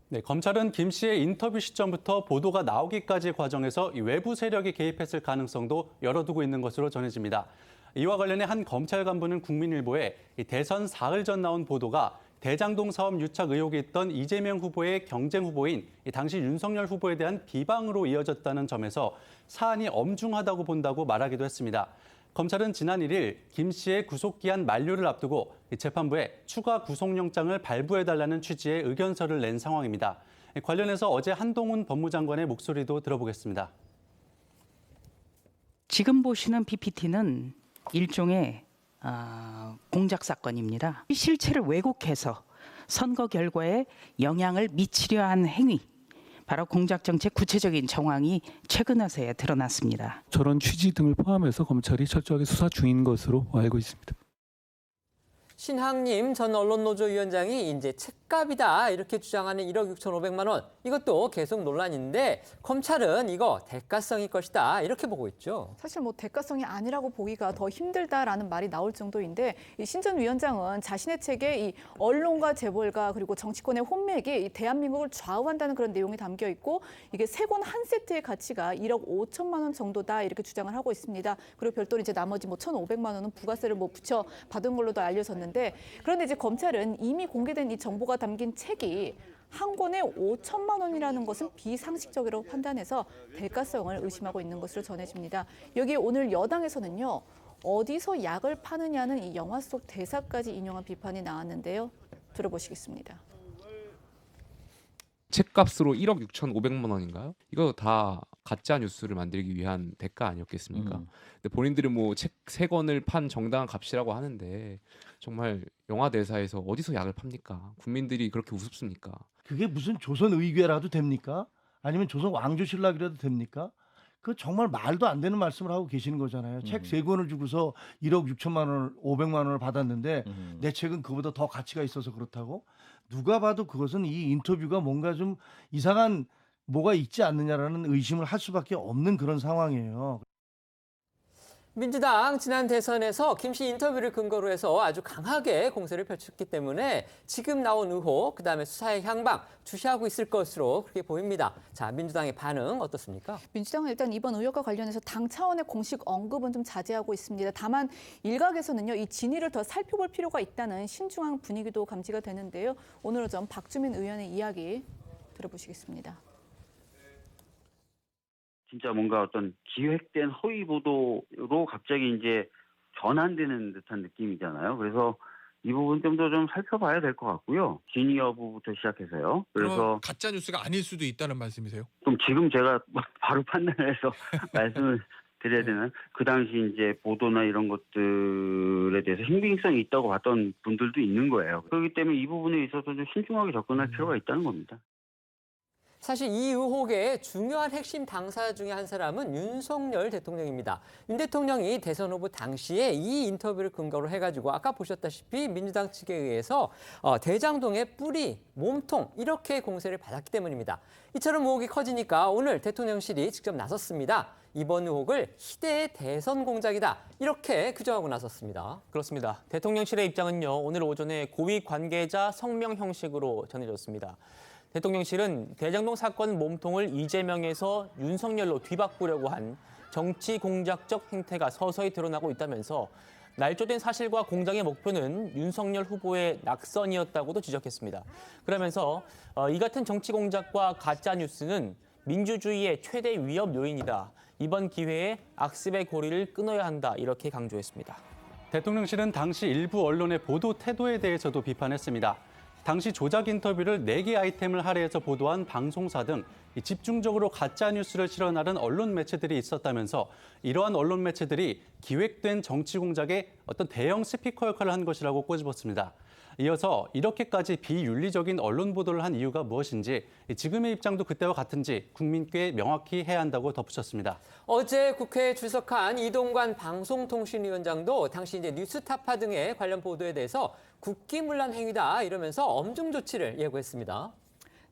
[SPEAKER 4] 네, 검찰은 김 씨의 인터뷰 시점부터 보도가 나오기까지 과정에서 이 외부 세력이 개입했을 가능성도 열어두고 있는 것으로 전해집니다. 이와 관련해 한 검찰 간부는 국민일보에 이 대선 사흘 전 나온 보도가 대장동 사업 유착 의혹이 있던 이재명 후보의 경쟁 후보인 당시 윤석열 후보에 대한 비방으로 이어졌다는 점에서 사안이 엄중하다고 본다고 말하기도 했습니다. 검찰은 지난 1일 김 씨의 구속기한 만료를 앞두고 재판부에 추가 구속영장을 발부해달라는 취지의 의견서를 낸 상황입니다. 관련해서 어제 한동훈 법무장관의 목소리도 들어보겠습니다.
[SPEAKER 26] 지금 보시는 PPT는 일종의 공작 사건입니다. 실체를 왜곡해서 선거 결과에 영향을 미치려 한 행위, 바로 공작 정책 구체적인 정황이 최근 와서야 드러났습니다.
[SPEAKER 13] 저런 취지 등을 포함해서 검찰이 철저하게 수사 중인 것으로 알고 있습니다.
[SPEAKER 1] 신학님 전 언론노조위원장이 이제 책값이다 이렇게 주장하는 1억 6,500만 원. 이것도 계속 논란인데 검찰은 이거 대가성일 것이다 이렇게 보고 있죠.
[SPEAKER 2] 사실 뭐 대가성이 아니라고 보기가 더 힘들다라는 말이 나올 정도인데 이 신 전 위원장은 자신의 책에 이 언론과 재벌가 그리고 정치권의 혼맥이 이 대한민국을 좌우한다는 그런 내용이 담겨 있고 이게 세 권 한 세트의 가치가 1억 5천만 원 정도다 이렇게 주장을 하고 있습니다. 그리고 별도로 이제 나머지 뭐 1,500만 원은 부가세를 뭐 붙여 받은 걸로도 알려졌는데 그런데 이제 검찰은 이미 공개된 이 정보가 담긴 책이 한 권에 5천만 원이라는 것은 비상식적이라고 판단해서 대가성을 의심하고 있는 것으로 전해집니다. 여기 오늘 여당에서는요. 어디서 약을 파느냐는 이 영화 속 대사까지 인용한 비판이 나왔는데요. 들어보시겠습니다.
[SPEAKER 27] 책값으로 1억 6,500만 원인가요? 이거 다 가짜 뉴스를 만들기 위한 대가 아니었겠습니까? 근데 본인들이 뭐 책 3권을 판 정당한 값이라고 하는데 정말 영화 대사에서 어디서 약을 팝니까? 국민들이 그렇게 우습습니까?
[SPEAKER 28] 그게 무슨 조선 의궤라도 됩니까? 아니면 조선 왕조신락이라도 됩니까? 그 정말 말도 안 되는 말씀을 하고 계시는 거잖아요. 책 3권을 주고서 1억 6천만 원을 500만 원을 받았는데 내 책은 그보다 더 가치가 있어서 그렇다고? 누가 봐도 그것은 이 인터뷰가 뭔가 좀 이상한 뭐가 있지 않느냐라는 의심을 할 수밖에 없는 그런 상황이에요.
[SPEAKER 1] 민주당 지난 대선에서 김 씨 인터뷰를 근거로 해서 아주 강하게 공세를 펼쳤기 때문에 지금 나온 의혹, 그다음에 수사의 향방 주시하고 있을 것으로 그렇게 보입니다. 자, 민주당의 반응 어떻습니까?
[SPEAKER 2] 민주당은 일단 이번 의혹과 관련해서 당 차원의 공식 언급은 좀 자제하고 있습니다. 다만 일각에서는요, 이 진위를 더 살펴볼 필요가 있다는 신중한 분위기도 감지가 되는데요. 오늘 오전 박주민 의원의 이야기 들어보시겠습니다.
[SPEAKER 15] 진짜 뭔가 어떤 기획된 허위 보도로 갑자기 이제 전환되는 듯한 느낌이잖아요. 그래서 이 부분 좀 더 좀 살펴봐야 될 것 같고요. 진위 여부부터 시작해서요. 그래서
[SPEAKER 29] 가짜 뉴스가 아닐 수도 있다는 말씀이세요?
[SPEAKER 15] 좀 지금 제가 바로 판단해서 말씀을 드려야 되나요? 그 당시 이제 보도나 이런 것들에 대해서 신빙성이 있다고 봤던 분들도 있는 거예요. 그렇기 때문에 이 부분에 있어서 좀 신중하게 접근할 필요가 있다는 겁니다.
[SPEAKER 1] 사실 이 의혹의 중요한 핵심 당사 중에 한 사람은 윤석열 대통령입니다. 윤 대통령이 대선 후보 당시에 이 인터뷰를 근거로 해가지고 아까 보셨다시피 민주당 측에 의해서 대장동의 뿌리, 몸통 이렇게 공세를 받았기 때문입니다. 이처럼 의혹이 커지니까 오늘 대통령실이 직접 나섰습니다. 이번 의혹을 희대의 대선 공작이다 이렇게 규정하고 나섰습니다.
[SPEAKER 3] 그렇습니다. 대통령실의 입장은요. 오늘 오전에 고위 관계자 성명 형식으로 전해졌습니다. 대통령실은 대장동 사건 몸통을 이재명에서 윤석열로 뒤바꾸려고 한 정치 공작적 행태가 서서히 드러나고 있다면서 날조된 사실과 공작의 목표는 윤석열 후보의 낙선이었다고도 지적했습니다. 그러면서 이 같은 정치 공작과 가짜 뉴스는 민주주의의 최대 위협 요인이다. 이번 기회에 악습의 고리를 끊어야 한다. 이렇게 강조했습니다.
[SPEAKER 4] 대통령실은 당시 일부 언론의 보도 태도에 대해서도 비판했습니다. 당시 조작 인터뷰를 4개 아이템을 할애해서 보도한 방송사 등 집중적으로 가짜 뉴스를 실어나른 언론 매체들이 있었다면서 이러한 언론 매체들이 기획된 정치 공작의 어떤 대형 스피커 역할을 한 것이라고 꼬집었습니다. 이어서 이렇게까지 비윤리적인 언론 보도를 한 이유가 무엇인지 지금의 입장도 그때와 같은지 국민께 명확히 해야 한다고 덧붙였습니다.
[SPEAKER 1] 어제 국회에 출석한 이동관 방송통신위원장도 당시 이제 뉴스타파 등의 관련 보도에 대해서 국기문란 행위다 이러면서 엄중 조치를 예고했습니다.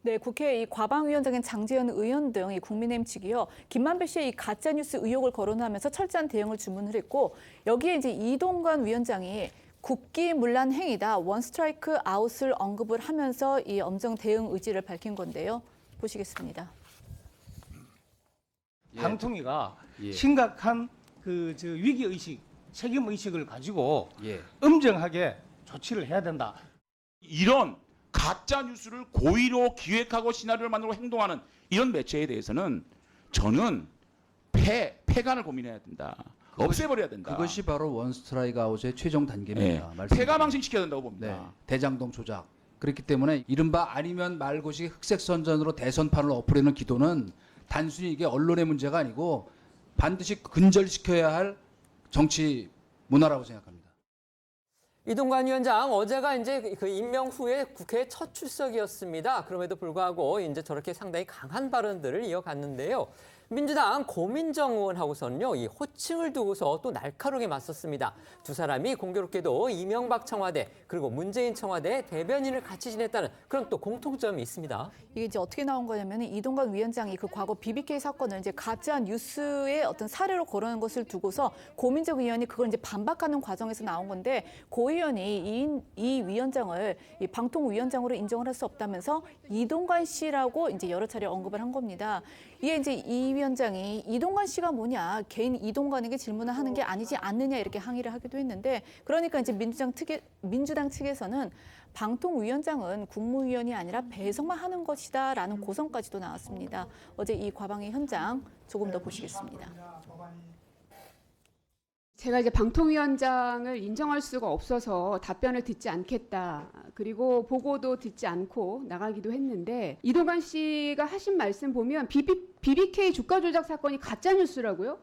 [SPEAKER 2] 네, 국회 이 과방위원장인 장제원 의원 등 이 국민의힘 측이요 김만배 씨의 이 가짜 뉴스 의혹을 거론하면서 철저한 대응을 주문을 했고 여기에 이제 이동관 위원장이 국기문란 행위다 원 스트라이크 아웃을 언급을 하면서 이 엄정 대응 의지를 밝힌 건데요. 보시겠습니다.
[SPEAKER 8] 방통위가
[SPEAKER 6] 예.
[SPEAKER 8] 심각한 위기 의식, 책임 의식을 가지고
[SPEAKER 6] 예.
[SPEAKER 8] 엄정하게 조치를 해야 된다.
[SPEAKER 9] 이런 가짜 뉴스를 고의로 기획하고 시나리오를 만들고 행동하는 이런 매체에 대해서는 저는 폐간을 고민해야 된다. 없애버려야 된다.
[SPEAKER 10] 그것이 바로 원 스트라이크 아웃의 최종 단계입니다.
[SPEAKER 9] 폐가망신시켜야 된다고 봅니다.
[SPEAKER 10] 네, 대장동 조작. 그렇기 때문에 이른바 아니면 말고식 흑색선전으로 대선판을 엎으려는 기도는 단순히 이게 언론의 문제가 아니고 반드시 근절시켜야 할 정치 문화라고 생각합니다.
[SPEAKER 1] 이동관 위원장 어제가 이제 그 임명 후에 국회 첫 출석이었습니다. 그럼에도 불구하고 이제 저렇게 상당히 강한 발언들을 이어갔는데요. 민주당 고민정 의원하고서는요, 이 호칭을 두고서 또 날카롭게 맞섰습니다. 두 사람이 공교롭게도 이명박 청와대 그리고 문재인 청와대 대변인을 같이 지냈다는 그런 또 공통점이 있습니다.
[SPEAKER 2] 이게 이제 어떻게 나온 거냐면 이동관 위원장이 그 과거 BBK 사건을 이제 가짜 뉴스의 어떤 사례로 거론한 것을 두고서 고민정 의원이 그걸 이제 반박하는 과정에서 나온 건데 고 의원이 이 위원장을 이 방통위원장으로 인정을 할 수 없다면서 이동관 씨라고 이제 여러 차례 언급을 한 겁니다. 이게 이제 이 위원장이 이동관 씨가 뭐냐, 개인 이동관에게 질문을 하는 게 아니지 않느냐 이렇게 항의를 하기도 했는데 그러니까 이제 민주당 측에서는 방통위원장은 국무위원이 아니라 배석만 하는 것이다라는 고성까지도 나왔습니다. 어제 이 과방위 현장 조금 더 보시겠습니다.
[SPEAKER 11] 제가 이제 방통위원장을 인정할 수가 없어서 답변을 듣지 않겠다. 그리고 보고도 듣지 않고 나가기도 했는데 이동관 씨가 하신 말씀 보면 BBK 주가 조작 사건이 가짜 뉴스라고요?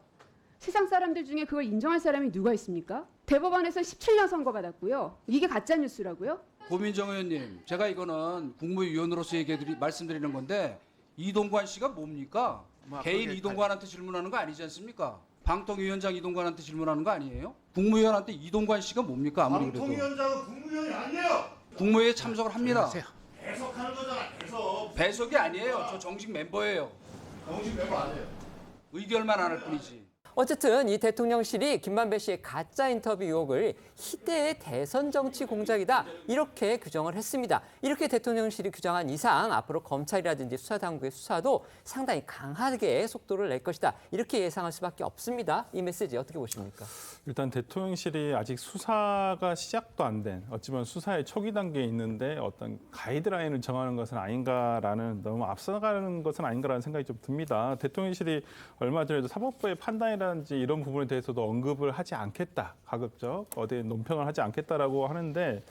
[SPEAKER 11] 세상 사람들 중에 그걸 인정할 사람이 누가 있습니까? 대법원에서 17년 선고받았고요. 이게 가짜 뉴스라고요?
[SPEAKER 10] 고민정 의원님, 제가 이거는 국무위원으로서 말씀드리는 건데 이동관 씨가 뭡니까? 개인 이동관한테 질문하는 거 아니지 않습니까? 방통위원장 이동관한테 질문하는 거 아니에요? 국무위원한테 이동관 씨가 뭡니까? 아무리 그래도.
[SPEAKER 23] 방통위원장은 국무위원이 아니에요.
[SPEAKER 10] 국무회의에 참석을 합니다.
[SPEAKER 23] 배석하는 거잖아. 배석.
[SPEAKER 10] 배석이 아니에요. 저 정식 멤버예요.
[SPEAKER 23] 정식 멤버 아니에요.
[SPEAKER 10] 의결만 안 할 뿐이지.
[SPEAKER 1] 어쨌든 이 대통령실이 김만배 씨의 가짜 인터뷰 의혹을 희대의 대선 정치 공작이다 이렇게 규정을 했습니다. 이렇게 대통령실이 규정한 이상 앞으로 검찰이라든지 수사당국의 수사도 상당히 강하게 속도를 낼 것이다 이렇게 예상할 수밖에 없습니다. 이 메시지 어떻게 보십니까?
[SPEAKER 20] 일단 대통령실이 아직 수사가 시작도 안 된 어찌 보면 수사의 초기 단계에 있는데 어떤 가이드라인을 정하는 것은 아닌가라는 너무 앞서가는 것은 아닌가라는 생각이 좀 듭니다. 대통령실이 얼마 전에도 사법부의 판단이라든지 이런 부분에 대해서도 언급을 하지 않겠다. 가급적 어디에 논평을 하지 않겠다라고 하는데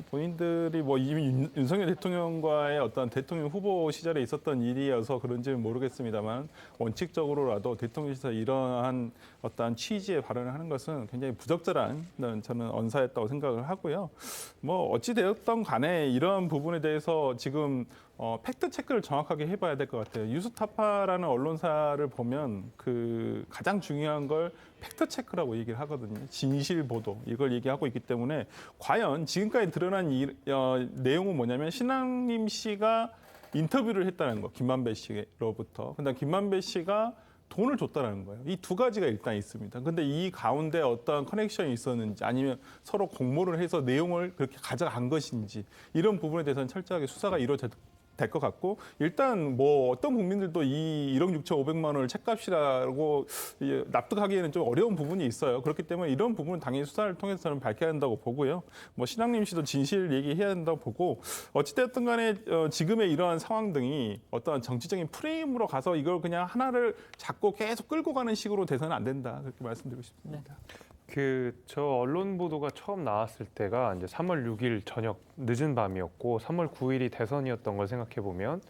[SPEAKER 20] 본인들이 뭐 이미 윤석열 대통령과의 어떤 대통령 후보 시절에 있었던 일이어서 그런지는 모르겠습니다만 원칙적으로라도 대통령실에서 이러한 어떤 취지의 발언을 하는 것은 굉장히 부적절한 저는 언사였다고 생각을 하고요. 뭐 어찌 되었던 간에 이런 부분에 대해서 지금 팩트 체크를 정확하게 해봐야 될 것 같아요. 뉴스타파라는 언론사를 보면 그 가장 중요한 걸 팩트 체크라고 얘기를 하거든요. 진실 보도 이걸 얘기하고 있기 때문에 과연 지금까지 드러난 내용은 뭐냐면 신앙림 씨가 인터뷰를 했다는 거, 김만배 씨로부터. 근데 김만배 씨가 돈을 줬다는 거예요. 이 두 가지가 일단 있습니다. 근데 이 가운데 어떤 커넥션이 있었는지 아니면 서로 공모를 해서 내용을 그렇게 가져간 것인지 이런 부분에 대해서는 철저하게 수사가 이루어져야 될 것 같고 일단 뭐 어떤 국민들도 이 1억 6,500만 원을 책값이라고 납득하기에는 좀 어려운 부분이 있어요. 그렇기 때문에 이런 부분은 당연히 수사를 통해서 저는 밝혀야 한다고 보고요. 뭐 신앙림 씨도 진실 얘기해야 한다고 보고 어찌됐든 간에 지금의 이러한 상황 등이 어떤 정치적인 프레임으로 가서 이걸 그냥 하나를 잡고 계속 끌고 가는 식으로 돼서는 안 된다. 그렇게 말씀드리고 싶습니다.
[SPEAKER 5] 저 언론 보도가 처음 나왔을 때가 이제 3월 6일 저녁 늦은 밤이었고 3월 9일이 대선이었던 걸 생각해 보면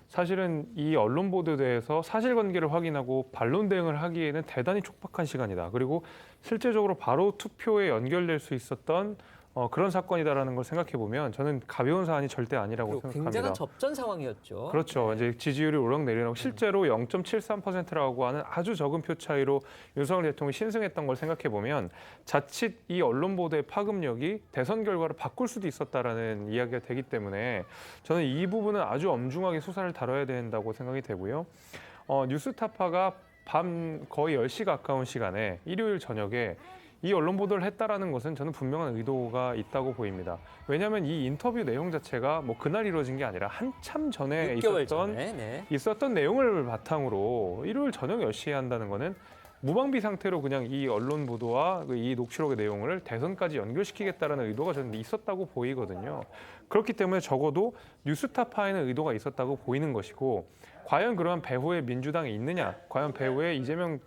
[SPEAKER 5] 사실은 이 언론 보도대에서 사실관계를 확인하고 반론 대응을 하기에는 대단히 촉박한 시간이다. 그리고 실제적으로 바로 투표에 연결될 수 있었던 그런 사건이다라는 걸 생각해 보면 저는 가벼운 사안이 절대 아니라고 생각합니다.
[SPEAKER 1] 굉장한 접전 상황이었죠.
[SPEAKER 5] 그렇죠. 이제 지지율이 오르락내리락 실제로 0.73%라고 하는 아주 적은 표 차이로 윤석열 대통령이 신승했던 걸 생각해 보면 자칫 이 언론 보도의 파급력이 대선 결과를 바꿀 수도 있었다라는 이야기가 되기 때문에 저는 이 부분은 아주 엄중하게 수사를 다뤄야 된다고 생각이 되고요. 뉴스타파가 밤 거의 10시 가까운 시간에 일요일 저녁에 이 언론 보도를 했다라는 것은 저는 분명한 의도가 있다고 보입니다. 왜냐하면 이 인터뷰 내용 자체가 뭐 그날 이루어진 게 아니라 한참 전에
[SPEAKER 1] 6개월 전에,
[SPEAKER 5] 있었던 내용을 바탕으로 일요일 저녁 10시에 한다는 거는 무방비 상태로 그냥 이 언론 보도와 이 녹취록의 내용을 대선까지 연결시키겠다라는 의도가 저는 있었다고 보이거든요. 그렇기 때문에 적어도 뉴스타파에는 의도가 있었다고 보이는 것이고 과연 그러한 배후에 민주당이 있느냐, 과연 배후에 이재명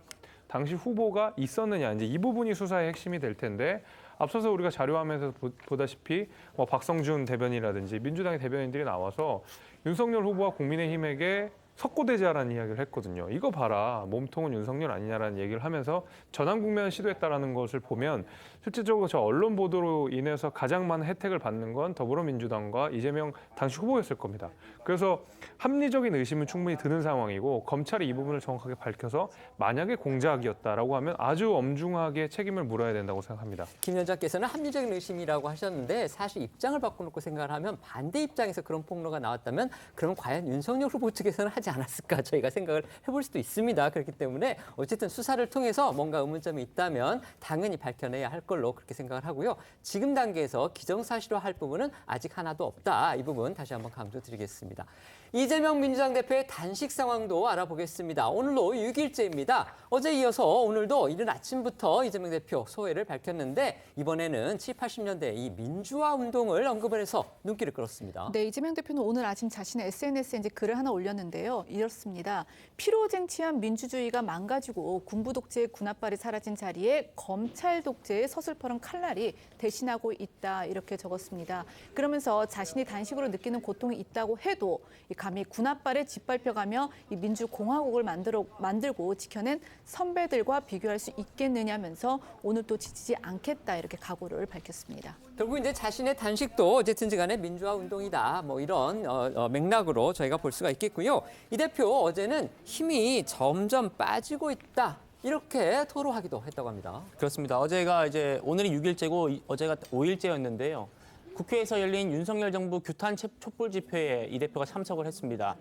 [SPEAKER 5] 당시 후보가 있었느냐, 이제 이 부분이 수사의 핵심이 될 텐데 앞서서 우리가 자료화면에서 보다시피 뭐 박성준 대변인이라든지 민주당의 대변인들이 나와서 윤석열 후보와 국민의힘에게 석고대죄하라는 이야기를 했거든요. 이거 봐라, 몸통은 윤석열 아니냐라는 얘기를 하면서 전환 국면을 시도했다라는 것을 보면 실질적으로 저 언론 보도로 인해서 가장 많은 혜택을 받는 건 더불어민주당과 이재명 당시 후보였을 겁니다. 그래서 합리적인 의심은 충분히 드는 상황이고 검찰이 이 부분을 정확하게 밝혀서 만약에 공작이었다라고 하면 아주 엄중하게 책임을 물어야 된다고 생각합니다.
[SPEAKER 1] 김 위원장께서는 합리적인 의심이라고 하셨는데 사실 입장을 바꿔놓고 생각을 하면 반대 입장에서 그런 폭로가 나왔다면 그럼 과연 윤석열 후보 측에서는 하지 않았을까 저희가 생각을 해볼 수도 있습니다. 그렇기 때문에 어쨌든 수사를 통해서 뭔가 의문점이 있다면 당연히 밝혀내야 할 걸로 그렇게 생각을 하고요. 지금 단계에서 기정사실화할 부분은 아직 하나도 없다. 이 부분 다시 한번 강조드리겠습니다. 이재명 민주당 대표의 단식 상황도 알아보겠습니다. 오늘로 6일째입니다. 어제 이어서 오늘도 이른 아침부터 이재명 대표 소회를 밝혔는데 이번에는 70, 80년대 이 민주화 운동을 언급을 해서 눈길을 끌었습니다.
[SPEAKER 2] 네, 이재명 대표는 오늘 아침 자신의 SNS에 이제 글을 하나 올렸는데요. 이렇습니다. 피로 쟁취한 민주주의가 망가지고 군부 독재의 군합발이 사라진 자리에 검찰 독재의 서슬퍼런 칼날이 대신하고 있다. 이렇게 적었습니다. 그러면서 자신이 단식으로 느끼는 고통이 있다고 해도 감히 군합발에 짓밟혀가며 이 민주공화국을 만들고 지켜낸 선배들과 비교할 수 있겠느냐면서 오늘 또 지치지 않겠다 이렇게 각오를 밝혔습니다.
[SPEAKER 1] 결국 이제 자신의 단식도 어쨌든지 간에 민주화 운동이다. 뭐 이런 맥락으로 저희가 볼 수가 있겠고요. 이 대표 어제는 힘이 점점 빠지고 있다. 이렇게 토로하기도 했다고 합니다.
[SPEAKER 3] 그렇습니다. 어제가 이제 오늘이 6일째고 어제가 5일째였는데요. 국회에서 열린 윤석열 정부 규탄 촛불 집회에 이 대표가 참석을 했습니다.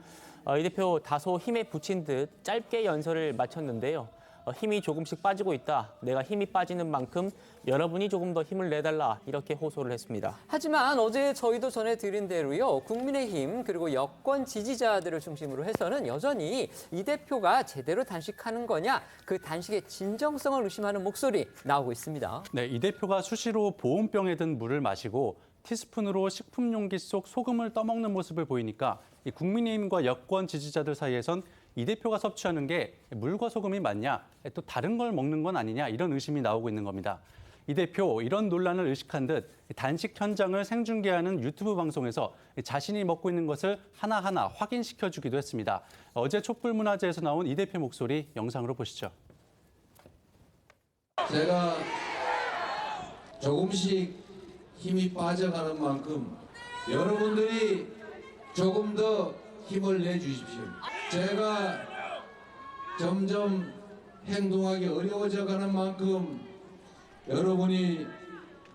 [SPEAKER 3] 이 대표 다소 힘에 부친 듯 짧게 연설을 마쳤는데요. 힘이 조금씩 빠지고 있다. 내가 힘이 빠지는 만큼 여러분이 조금 더 힘을 내달라. 이렇게 호소를 했습니다.
[SPEAKER 1] 하지만 어제 저희도 전해드린 대로요. 국민의힘 그리고 여권 지지자들을 중심으로 해서는 여전히 이 대표가 제대로 단식하는 거냐. 그 단식의 진정성을 의심하는 목소리 나오고 있습니다.
[SPEAKER 4] 네, 이 대표가 수시로 보온병에 든 물을 마시고 티스푼으로 식품 용기 속 소금을 떠먹는 모습을 보이니까 이 국민의힘과 여권 지지자들 사이에선 이 대표가 섭취하는 게 물과 소금이 맞냐, 또 다른 걸 먹는 건 아니냐 이런 의심이 나오고 있는 겁니다. 이 대표 이런 논란을 의식한 듯 단식 현장을 생중계하는 유튜브 방송에서 자신이 먹고 있는 것을 하나하나 확인시켜주기도 했습니다. 어제 촛불문화제에서 나온 이 대표 목소리 영상으로 보시죠.
[SPEAKER 12] 제가 조금씩 힘이 빠져가는 만큼 여러분들이 조금 더 힘을 내주십시오. 제가 점점 행동하기 어려워져가는 만큼 여러분이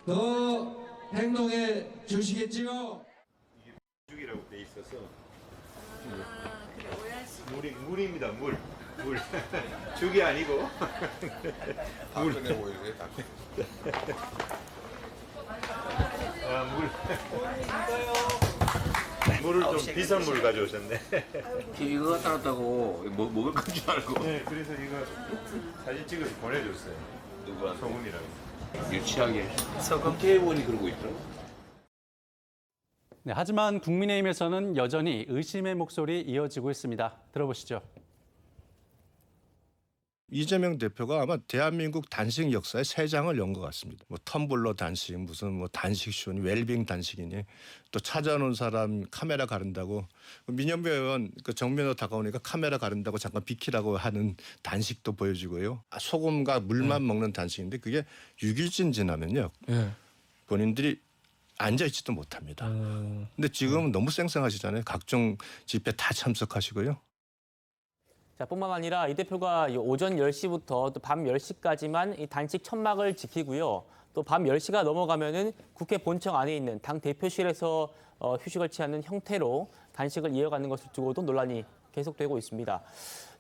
[SPEAKER 12] 더 행동해 주시겠지요?
[SPEAKER 14] 이게 죽이라고 돼 있어서 물입니다. 물. 죽이 아니고 물. 물. 물을 좀 비싼 물 가져오셨네.
[SPEAKER 7] 이거 갖다 놨다고 먹을 건 줄 알고.
[SPEAKER 14] 네, 그래서 이거 사진 찍어서 보내줬어요.
[SPEAKER 7] 누구한테?
[SPEAKER 14] 소금이라고.
[SPEAKER 7] 유치하게. 국회의원이 그러고 있더라고.
[SPEAKER 4] 네, 하지만 국민의힘에서는 여전히 의심의 목소리 이어지고 있습니다. 들어보시죠.
[SPEAKER 16] 이재명 대표가 아마 대한민국 단식 역사에 새 장을 연 것 같습니다. 뭐 텀블러 단식, 무슨 뭐 단식쇼니, 웰빙 단식이니, 또 찾아오는 사람 카메라 가른다고 민현배 의원 그 정면으로 다가오니까 카메라 가른다고 잠깐 비키라고 하는 단식도 보여주고요. 소금과 물만 먹는 단식인데 그게 6일쯤 지나면요, 본인들이 앉아있지도 못합니다. 근데 지금은 너무 쌩쌩하시잖아요. 각종 집회 다 참석하시고요.
[SPEAKER 3] 자, 뿐만 아니라 이 대표가 오전 10시부터 또 밤 10시까지만 이 단식 천막을 지키고요. 또 밤 10시가 넘어가면은 국회 본청 안에 있는 당 대표실에서 휴식을 취하는 형태로 단식을 이어가는 것을 두고도 논란이 계속되고 있습니다.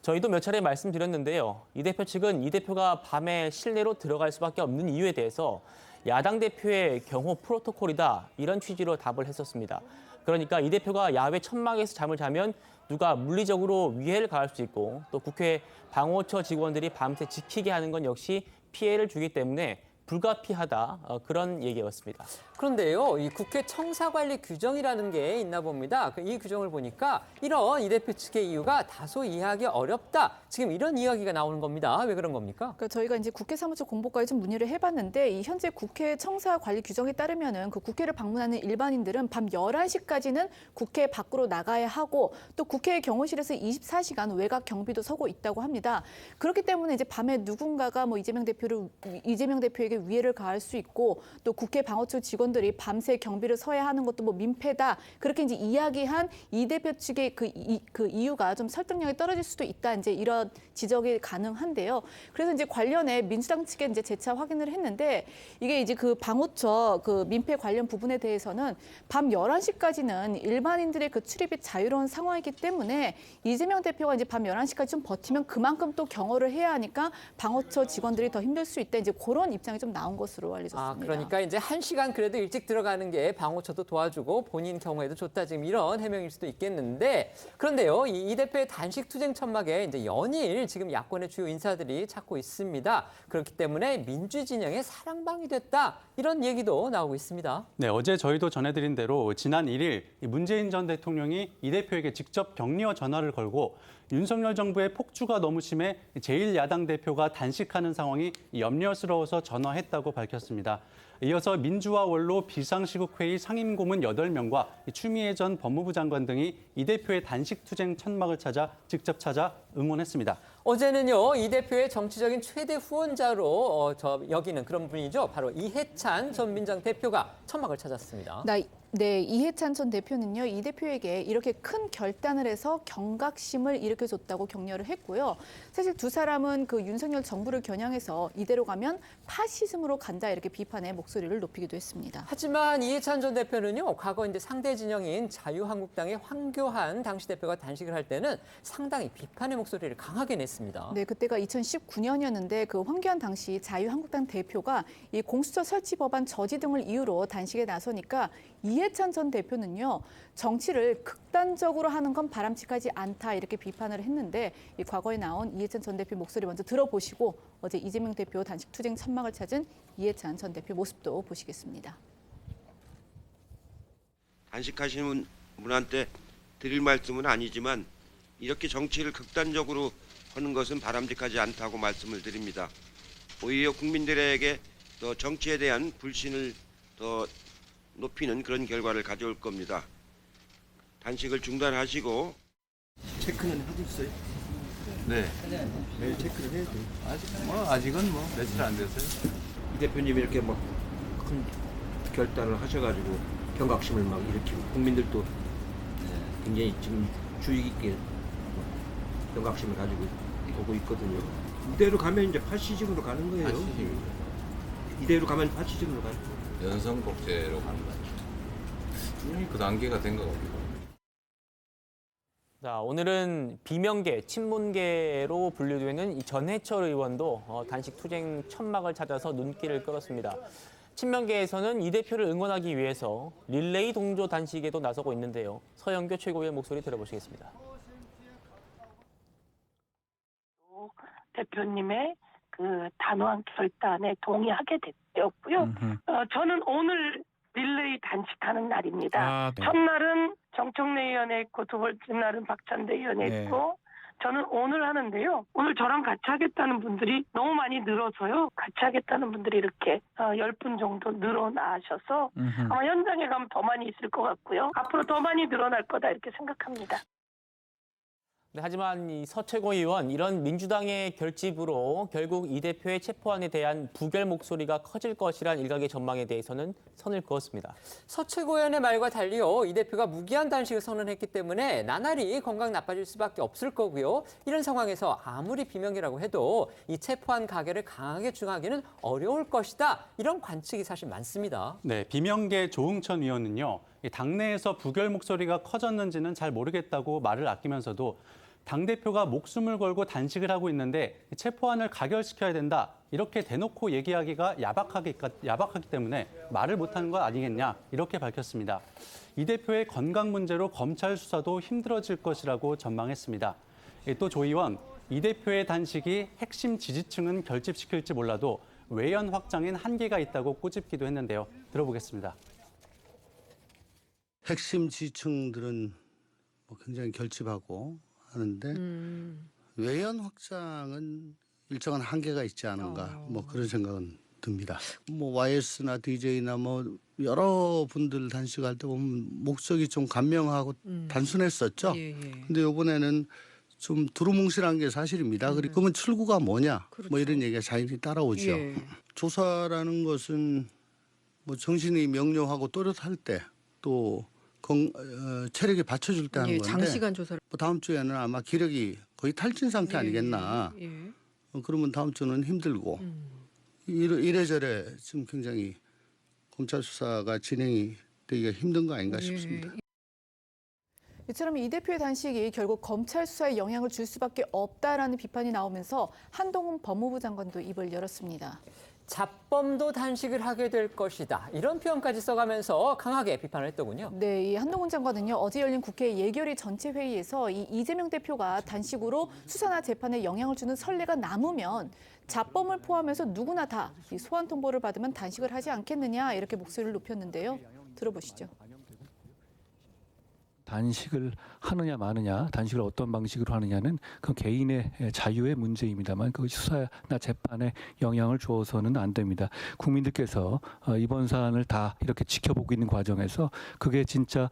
[SPEAKER 3] 저희도 몇 차례 말씀드렸는데요. 이 대표 측은 이 대표가 밤에 실내로 들어갈 수밖에 없는 이유에 대해서 야당 대표의 경호 프로토콜이다, 이런 취지로 답을 했었습니다. 그러니까 이 대표가 야외 천막에서 잠을 자면 누가 물리적으로 위해를 가할 수 있고, 또 국회 방호처 직원들이 밤새 지키게 하는 건 역시 피해를 주기 때문에 불가피하다, 그런 얘기였습니다.
[SPEAKER 1] 그런데요, 이 국회 청사관리 규정이라는 게 있나 봅니다. 이 규정을 보니까 이런 이 대표 측의 이유가 다소 이해하기 어렵다, 지금 이런 이야기가 나오는 겁니다. 왜 그런 겁니까?
[SPEAKER 2] 그러니까 저희가 이제 국회 사무처 공보과에 좀 문의를 해봤는데, 이 현재 국회 청사관리 규정에 따르면은 그 국회를 방문하는 일반인들은 밤 11시까지는 국회 밖으로 나가야 하고, 또 국회 경호실에서 24시간 외곽 경비도 서고 있다고 합니다. 그렇기 때문에 이제 밤에 누군가가 뭐 이재명 대표에게 위해를 가할 수 있고, 또 국회 방어처 직원들이 밤새 경비를 서야 하는 것도 뭐 민폐다, 그렇게 이제 이야기한 이 대표 측의 그 이유가 좀 설득력이 떨어질 수도 있다, 이제 이런 지적이 가능한데요. 그래서 이제 관련해 민주당 측에 이제 재차 확인을 했는데, 이게 이제 그 방호처 그 민폐 관련 부분에 대해서는 밤 11시까지는 일반인들의 그 출입이 자유로운 상황이기 때문에 이재명 대표가 이제 밤 11시까지 좀 버티면 그만큼 또 경호를 해야 하니까 방호처 직원들이 더 힘들 수 있다, 이제 그런 입장이 좀 나온 것으로 알려졌습니다.
[SPEAKER 1] 그러니까 이제 1시간 그래도 일찍 들어가는 게 방호처도 도와주고 본인 경우에도 좋다, 지금 이런 해명일 수도 있겠는데, 그런데요, 이 대표의 단식 투쟁 천막에 이제 연일 지금 야권의 주요 인사들이 찾고 있습니다. 그렇기 때문에 민주 진영의 사랑방이 됐다, 이런 얘기도 나오고 있습니다.
[SPEAKER 4] 네, 어제 저희도 전해드린 대로 지난 1일 문재인 전 대통령이 이 대표에게 직접 격려 전화를 걸고, 윤석열 정부의 폭주가 너무 심해 제1야당 대표가 단식하는 상황이 염려스러워서 전화했다고 밝혔습니다. 이어서 민주화 원로 비상시국회의 상임고문 8명과 추미애 전 법무부 장관 등이 이 대표의 단식 투쟁 천막을 직접 찾아 응원했습니다.
[SPEAKER 1] 어제는요, 이 대표의 정치적인 최대 후원자로 여기는 그런 분이죠. 바로 이해찬 전 민주당 대표가 천막을 찾았습니다.
[SPEAKER 2] 네, 이해찬 전 대표는요, 이 대표에게 이렇게 큰 결단을 해서 경각심을 일으켜줬다고 격려를 했고요. 사실 두 사람은 그 윤석열 정부를 겨냥해서 이대로 가면 파시즘으로 간다, 이렇게 비판의 목소리를 높이기도 했습니다.
[SPEAKER 1] 하지만 이해찬 전 대표는요, 과거 이제 상대 진영인 자유한국당의 황교안 당시 대표가 단식을 할 때는 상당히 비판의 목소리를 강하게 냈습니다.
[SPEAKER 2] 네, 그때가 2019년이었는데 그 황교안 당시 자유한국당 대표가 이 공수처 설치 법안 저지 등을 이유로 단식에 나서니까 이해찬 전 대표는요, 정치를 극단적으로 하는 건 바람직하지 않다, 이렇게 비판을 했는데, 이 과거에 나온 이해찬 전 대표 목소리 먼저 들어보시고 어제 이재명 대표 단식 투쟁 천막을 찾은 이해찬 전 대표 모습도 보시겠습니다.
[SPEAKER 17] 단식하시는 분한테 드릴 말씀은 아니지만 이렇게 정치를 극단적으로 하는 것은 바람직하지 않다고 말씀을 드립니다. 오히려 국민들에게 더 정치에 대한 불신을 더 높이는 그런 결과를 가져올 겁니다. 단식을 중단하시고.
[SPEAKER 16] 체크는 하고 있어요? 네. 네, 체크를 해야 돼요. 아직은 며칠 안 됐어요.
[SPEAKER 7] 이 대표님이 이렇게 막 큰 결단을 하셔가지고 경각심을 막 일으키고 국민들도 굉장히 지금 주의 깊게 경각심을 가지고 보고 있거든요. 이대로 가면 이제 파시즘으로 가는 거예요. 이대로 가면 파시즘으로 가는 거예요.
[SPEAKER 18] 연성독재로 가는 거죠. 이미 그 단계가 된 것 같아요.
[SPEAKER 3] 자, 오늘은 비명계, 친문계로 분류되는 이 전해철 의원도 단식 투쟁 천막을 찾아서 눈길을 끌었습니다. 친명계에서는 이 대표를 응원하기 위해서 릴레이 동조 단식에도 나서고 있는데요. 서영교 최고위원 목소리 들어보시겠습니다.
[SPEAKER 13] 대표님의 그 단호한 결단에 동의하게 되었고요. 저는 오늘 릴레이 단식하는 날입니다.
[SPEAKER 29] 아, 네.
[SPEAKER 13] 첫날은 정청래 의원에 있고 두 번째 날은 박찬대 의원에
[SPEAKER 29] 네.
[SPEAKER 13] 있고 저는 오늘 하는데요. 오늘 저랑 같이 하겠다는 분들이 너무 많이 늘어서요. 같이 하겠다는 분들이 이렇게 10분 정도 늘어나셔서 아마 현장에 가면 더 많이 있을 것 같고요. 앞으로 더 많이 늘어날 거다 이렇게 생각합니다.
[SPEAKER 3] 네, 하지만 이 서 최고위원 이런 민주당의 결집으로 결국 이 대표의 체포안에 대한 부결 목소리가 커질 것이란 일각의 전망에 대해서는 선을 그었습니다.
[SPEAKER 1] 서 최고위원의 말과 달리요. 이 대표가 무기한 단식을 선언했기 때문에 나날이 건강 나빠질 수밖에 없을 거고요. 이런 상황에서 아무리 비명이라고 해도 이 체포안 가결을 강하게 주장하기는 어려울 것이다. 이런 관측이 사실 많습니다.
[SPEAKER 4] 네, 비명계 조응천 의원은요. 당내에서 부결 목소리가 커졌는지는 잘 모르겠다고 말을 아끼면서도 당대표가 목숨을 걸고 단식을 하고 있는데 체포안을 가결시켜야 된다. 이렇게 대놓고 얘기하기가 야박하기 때문에 말을 못하는 거 아니겠냐. 이렇게 밝혔습니다. 이 대표의 건강 문제로 검찰 수사도 힘들어질 것이라고 전망했습니다. 또 조 의원, 이 대표의 단식이 핵심 지지층은 결집시킬지 몰라도 외연 확장엔 한계가 있다고 꼬집기도 했는데요. 들어보겠습니다.
[SPEAKER 19] 핵심 지지층들은 굉장히 결집하고 하는데 외연 확장은 일정한 한계가 있지 않은가 그런 생각은 듭니다. YS나 DJ나 여러 분들 단식할 때 보면 목적이 좀 간명하고 단순했었죠. 근데 이번에는 좀 두루뭉실한 게 사실입니다. 그러면 출구가 뭐냐? 이런 얘기가 자연히 따라오죠. 조사라는 것은 정신이 명료하고 또렷할 때 또 체력이 받쳐줄 때 하는 건데
[SPEAKER 21] 장시간 조사를
[SPEAKER 19] 다음 주에는 아마 기력이 거의 탈진 상태 아니겠나. 그러면 다음 주는 힘들고 이래저래 지금 굉장히 검찰 수사가 진행이 되기가 힘든 거 아닌가 싶습니다.
[SPEAKER 2] 이처럼 이 대표의 단식이 결국 검찰 수사에 영향을 줄 수밖에 없다라는 비판이 나오면서 한동훈 법무부 장관도 입을 열었습니다.
[SPEAKER 1] 잡범도 단식을 하게 될 것이다. 이런 표현까지 써가면서 강하게 비판을 했더군요.
[SPEAKER 2] 네, 이 한동훈 장관은요, 어제 열린 국회 예결위 전체 회의에서 이 이재명 대표가 단식으로 수사나 재판에 영향을 주는 선례가 남으면 잡범을 포함해서 누구나 다 이 소환 통보를 받으면 단식을 하지 않겠느냐 이렇게 목소리를 높였는데요. 들어보시죠.
[SPEAKER 22] 단식을 하느냐 마느냐, 단식을 어떤 방식으로 하느냐는 그 개인의 자유의 문제입니다만 그것이 수사나 재판에 영향을 주어서는 안 됩니다. 국민들께서 이번 사안을 다 이렇게 지켜보고 있는 과정에서 그게 진짜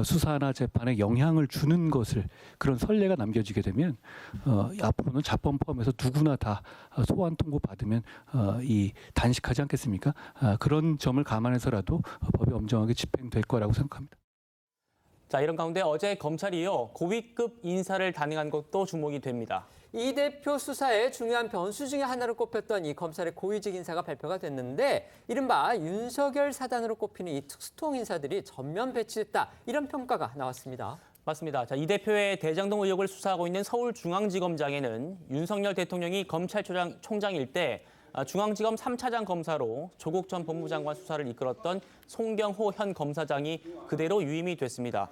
[SPEAKER 22] 수사나 재판에 영향을 주는 것을 그런 선례가 남겨지게 되면 앞으로는 잡범 포함해서 누구나 다 소환 통보 받으면 이 단식하지 않겠습니까? 그런 점을 감안해서라도 법이 엄정하게 집행될 거라고 생각합니다.
[SPEAKER 3] 자, 이런 가운데 어제 검찰이요, 고위급 인사를 단행한 것도 주목이 됩니다.
[SPEAKER 1] 이 대표 수사의 중요한 변수 중에 하나로 꼽혔던 이 검찰의 고위직 인사가 발표가 됐는데 이른바 윤석열 사단으로 꼽히는 이 특수통 인사들이 전면 배치됐다. 이런 평가가 나왔습니다.
[SPEAKER 3] 맞습니다. 자, 이 대표의 대장동 의혹을 수사하고 있는 서울중앙지검장에는 윤석열 대통령이 검찰총장일 때 중앙지검 3차장 검사로 조국 전 법무장관 수사를 이끌었던 송경호 현 검사장이 그대로 유임이 됐습니다.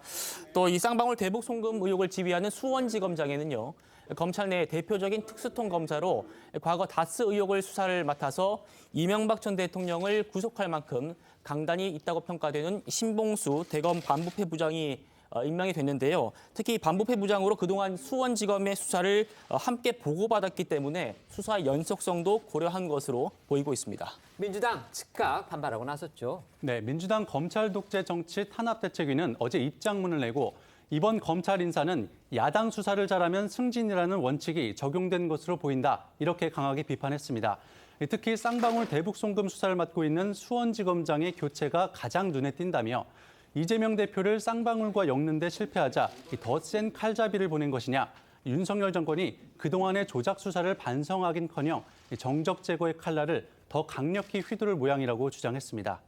[SPEAKER 3] 또 이 쌍방울 대북 송금 의혹을 지휘하는 수원지검장에는요, 검찰 내 대표적인 특수통 검사로 과거 다스 의혹을 수사를 맡아서 이명박 전 대통령을 구속할 만큼 강단이 있다고 평가되는 신봉수 대검 반부패 부장이 임명이 됐는데요. 특히 반부패 부장으로 그동안 수원지검의 수사를 함께 보고받았기 때문에 수사의 연속성도 고려한 것으로 보이고 있습니다.
[SPEAKER 1] 민주당 즉각 반발하고 나섰죠.
[SPEAKER 4] 네, 민주당 검찰 독재 정치 탄압대책위는 어제 입장문을 내고 이번 검찰 인사는 야당 수사를 잘하면 승진이라는 원칙이 적용된 것으로 보인다. 이렇게 강하게 비판했습니다. 특히 쌍방울 대북 송금 수사를 맡고 있는 수원지검장의 교체가 가장 눈에 띈다며 이재명 대표를 쌍방울과 엮는 데 실패하자 더 센 칼잡이를 보낸 것이냐. 윤석열 정권이 그동안의 조작 수사를 반성하긴커녕 정적 제거의 칼날을 더 강력히 휘두를 모양이라고 주장했습니다.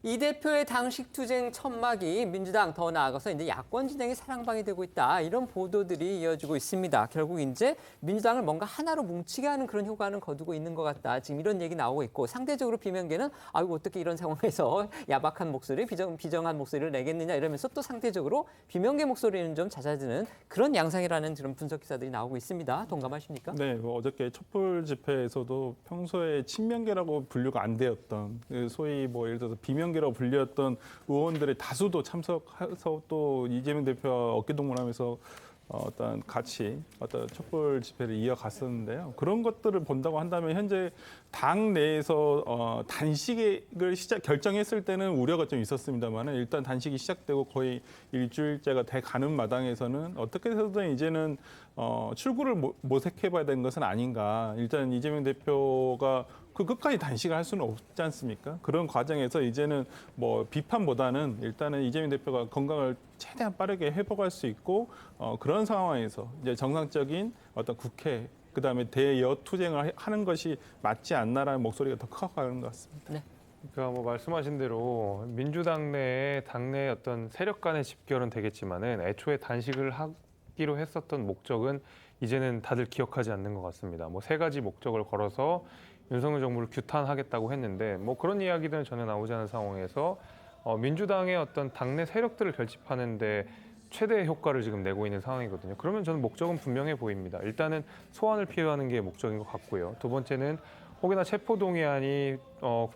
[SPEAKER 1] 이 대표의 당식 투쟁 천막이 민주당 더 나아가서 이제 야권 진영의 사랑방이 되고 있다. 이런 보도들이 이어지고 있습니다. 결국 이제 민주당을 뭔가 하나로 뭉치게 하는 그런 효과는 거두고 있는 것 같다. 지금 이런 얘기 나오고 있고 상대적으로 비명계는 아이고 어떻게 이런 상황에서 야박한 목소리, 비정한 목소리를 내겠느냐 이러면서 또 상대적으로 비명계 목소리는 좀 잦아드는 그런 양상이라는 그런 분석 기사들이 나오고 있습니다. 동감하십니까?
[SPEAKER 20] 네, 어저께 촛불 집회에서도 평소에 친명계라고 분류가 안 되었던 소위 뭐 예를 들어서 비명계라고 불렸던 의원들의 다수도 참석해서 또 이재명 대표와 어깨동무하면서 어떤 같이 어떤 촛불 집회를 이어갔었는데요. 그런 것들을 본다고 한다면 현재 당 내에서 단식을 결정했을 때는 우려가 좀 있었습니다만 일단 단식이 시작되고 거의 일주일째가 돼 가는 마당에서는 어떻게 해서든 이제는 출구를 모색해봐야 되는 것은 아닌가. 일단 이재명 대표가 그 끝까지 단식을 할 수는 없지 않습니까? 그런 과정에서 이제는 뭐 비판보다는 일단은 이재명 대표가 건강을 최대한 빠르게 회복할 수 있고 그런 상황에서 이제 정상적인 어떤 국회 그다음에 대여 투쟁을 하는 것이 맞지 않나라는 목소리가 더 커가는 것 같습니다.
[SPEAKER 1] 네.
[SPEAKER 5] 그러니까 뭐 말씀하신 대로 민주당 내에 당내 어떤 세력 간의 집결은 되겠지만은 애초에 단식을 하기로 했었던 목적은 이제는 다들 기억하지 않는 것 같습니다. 뭐 세 가지 목적을 걸어서 윤석열 정부를 규탄하겠다고 했는데 뭐 그런 이야기들은 전혀 나오지 않은 상황에서 민주당의 어떤 당내 세력들을 결집하는데 최대 효과를 지금 내고 있는 상황이거든요. 그러면 저는 목적은 분명해 보입니다. 일단은 소환을 피하는 게 목적인 것 같고요. 두 번째는 혹여나 체포동의안이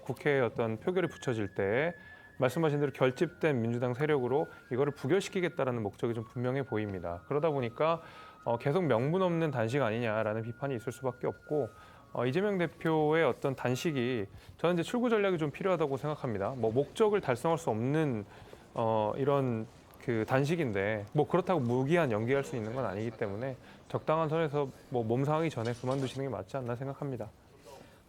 [SPEAKER 5] 국회에 어떤 표결이 붙여질 때 말씀하신 대로 결집된 민주당 세력으로 이거를 부결시키겠다라는 목적이 좀 분명해 보입니다. 그러다 보니까 계속 명분 없는 단식 아니냐라는 비판이 있을 수밖에 없고 이재명 대표의 어떤 단식이 저는 이제 출구 전략이 좀 필요하다고 생각합니다. 뭐 목적을 달성할 수 없는 이런 그 단식인데 뭐 그렇다고 무기한 연기할 수 있는 건 아니기 때문에 적당한 선에서 뭐 몸 상하기 전에 그만두시는 게 맞지 않나 생각합니다.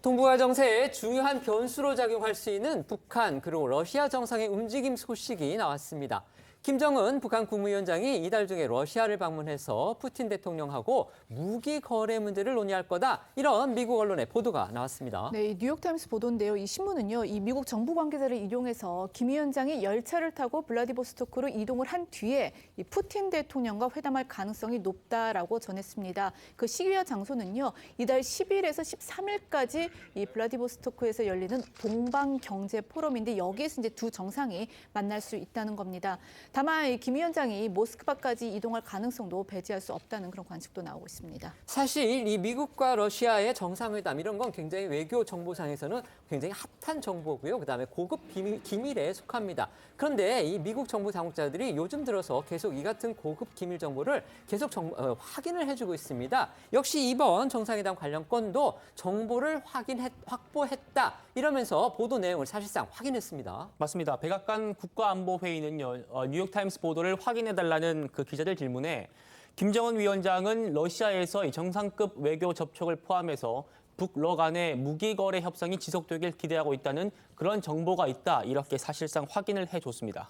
[SPEAKER 1] 동북아 정세에 중요한 변수로 작용할 수 있는 북한 그리고 러시아 정상의 움직임 소식이 나왔습니다. 김정은 북한 국무위원장이 이달 중에 러시아를 방문해서 푸틴 대통령하고 무기 거래 문제를 논의할 거다. 이런 미국 언론의 보도가 나왔습니다.
[SPEAKER 2] 네, 뉴욕타임스 보도인데요. 이 신문은요, 이 미국 정부 관계자를 이용해서 김 위원장이 열차를 타고 블라디보스토크로 이동을 한 뒤에 이 푸틴 대통령과 회담할 가능성이 높다라고 전했습니다. 그 시기와 장소는요, 이달 10일에서 13일까지 이 블라디보스토크에서 열리는 동방경제 포럼인데 여기에서 이제 두 정상이 만날 수 있다는 겁니다. 다만 김 위원장이 모스크바까지 이동할 가능성도 배제할 수 없다는 그런 관측도 나오고 있습니다.
[SPEAKER 1] 사실 이 미국과 러시아의 정상회담 이런 건 굉장히 외교 정보상에서는 굉장히 핫한 정보고요. 그다음에 고급 기밀에 속합니다. 그런데 이 미국 정부 당국자들이 요즘 들어서 계속 이 같은 고급 기밀 정보를 계속 확인을 해주고 있습니다. 역시 이번 정상회담 관련 건도 정보를 확보했다. 이러면서 보도 내용을 사실상 확인했습니다.
[SPEAKER 3] 맞습니다. 백악관 국가안보회의는요, 뉴욕타임스 보도를 확인해달라는 그 기자들 질문에 김정은 위원장은 러시아에서 이 정상급 외교 접촉을 포함해서 북러 간의 무기 거래 협상이 지속되길 기대하고 있다는 그런 정보가 있다. 이렇게 사실상 확인을 해줬습니다.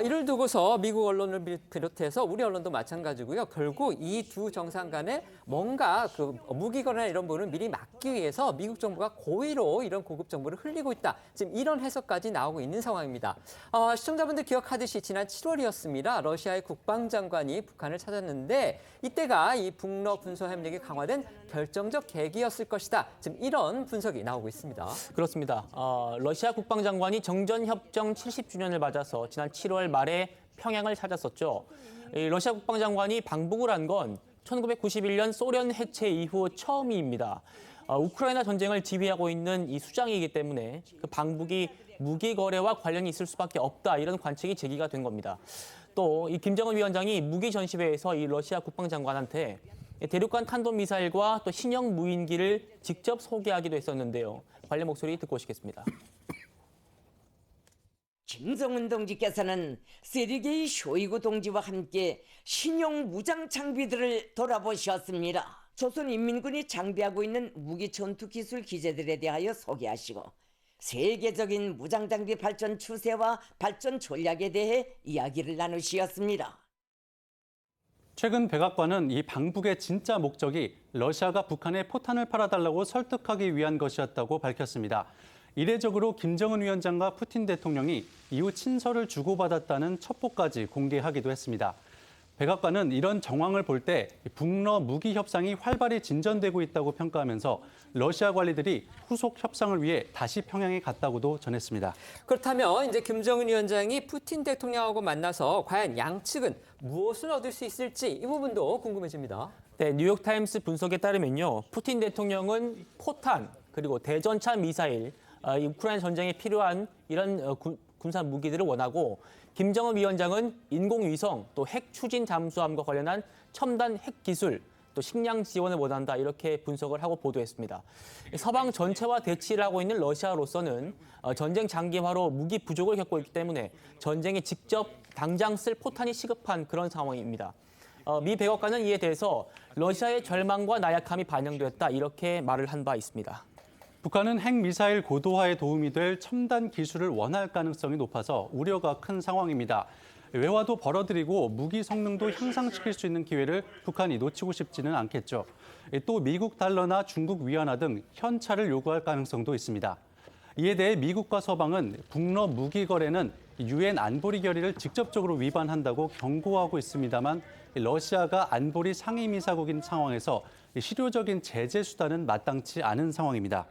[SPEAKER 1] 이를 두고서 미국 언론을 비롯해서 우리 언론도 마찬가지고요. 결국 이 두 정상 간에 뭔가 그 무기 거래나 이런 부분을 미리 막기 위해서 미국 정부가 고의로 이런 고급 정보를 흘리고 있다. 지금 이런 해석까지 나오고 있는 상황입니다. 시청자분들 기억하듯이 지난 7월이었습니다. 러시아의 국방장관이 북한을 찾았는데 이때가 이 북러 군소 협력이 강화된 결정적 계기였을 것이다. 지금 이런 분석이 나오고 있습니다.
[SPEAKER 3] 그렇습니다. 러시아 국방장관이 정전협정 70주년을 맞아서 지난 7월 말에 평양을 찾았었죠. 러시아 국방장관이 방북을 한 건 1991년 소련 해체 이후 처음입니다. 우크라이나 전쟁을 지휘하고 있는 이 수장이기 때문에 그 방북이 무기 거래와 관련이 있을 수밖에 없다. 이런 관측이 제기가 된 겁니다. 또 이 김정은 위원장이 무기 전시회에서 이 러시아 국방장관한테 대륙간 탄도미사일과 또 신형 무인기를 직접 소개하기도 했었는데요. 관련 목소리 듣고 오시겠습니다.
[SPEAKER 6] 김정은 동지께서는 세르게이 쇼이구 동지와 함께 신형 무장 장비들을 돌아보셨습니다. 조선인민군이 장비하고 있는 무기 전투 기술 기재들에 대하여 소개하시고 세계적인 무장 장비 발전 추세와 발전 전략에 대해 이야기를 나누셨습니다.
[SPEAKER 4] 최근 백악관은 이 방북의 진짜 목적이 러시아가 북한에 포탄을 팔아달라고 설득하기 위한 것이었다고 밝혔습니다. 이례적으로 김정은 위원장과 푸틴 대통령이 이후 친서를 주고받았다는 첩보까지 공개하기도 했습니다. 백악관은 이런 정황을 볼 때 북러 무기 협상이 활발히 진전되고 있다고 평가하면서 러시아 관리들이 후속 협상을 위해 다시 평양에 갔다고도 전했습니다.
[SPEAKER 1] 그렇다면 이제 김정은 위원장이 푸틴 대통령하고 만나서 과연 양측은 무엇을 얻을 수 있을지 이 부분도 궁금해집니다.
[SPEAKER 3] 네, 뉴욕타임스 분석에 따르면요. 푸틴 대통령은 포탄 그리고 대전차 미사일, 이 우크라이나 전쟁에 필요한 이런 군사 무기들을 원하고 김정은 위원장은 인공위성 또 핵 추진 잠수함과 관련한 첨단 핵 기술 또 식량 지원을 원한다 이렇게 분석을 하고 보도했습니다. 서방 전체와 대치를 하고 있는 러시아로서는 전쟁 장기화로 무기 부족을 겪고 있기 때문에 전쟁에 직접 당장 쓸 포탄이 시급한 그런 상황입니다. 미 백악관은 이에 대해서 러시아의 절망과 나약함이 반영됐다 이렇게 말을 한 바 있습니다.
[SPEAKER 4] 북한은 핵미사일 고도화에 도움이 될 첨단 기술을 원할 가능성이 높아서 우려가 큰 상황입니다. 외화도 벌어들이고 무기 성능도 향상시킬 수 있는 기회를 북한이 놓치고 싶지는 않겠죠. 또 미국 달러나 중국 위안화 등 현찰을 요구할 가능성도 있습니다. 이에 대해 미국과 서방은 북러 무기 거래는 유엔 안보리 결의를 직접적으로 위반한다고 경고하고 있습니다만 러시아가 안보리 상임이사국인 상황에서 실효적인 제재 수단은 마땅치 않은 상황입니다.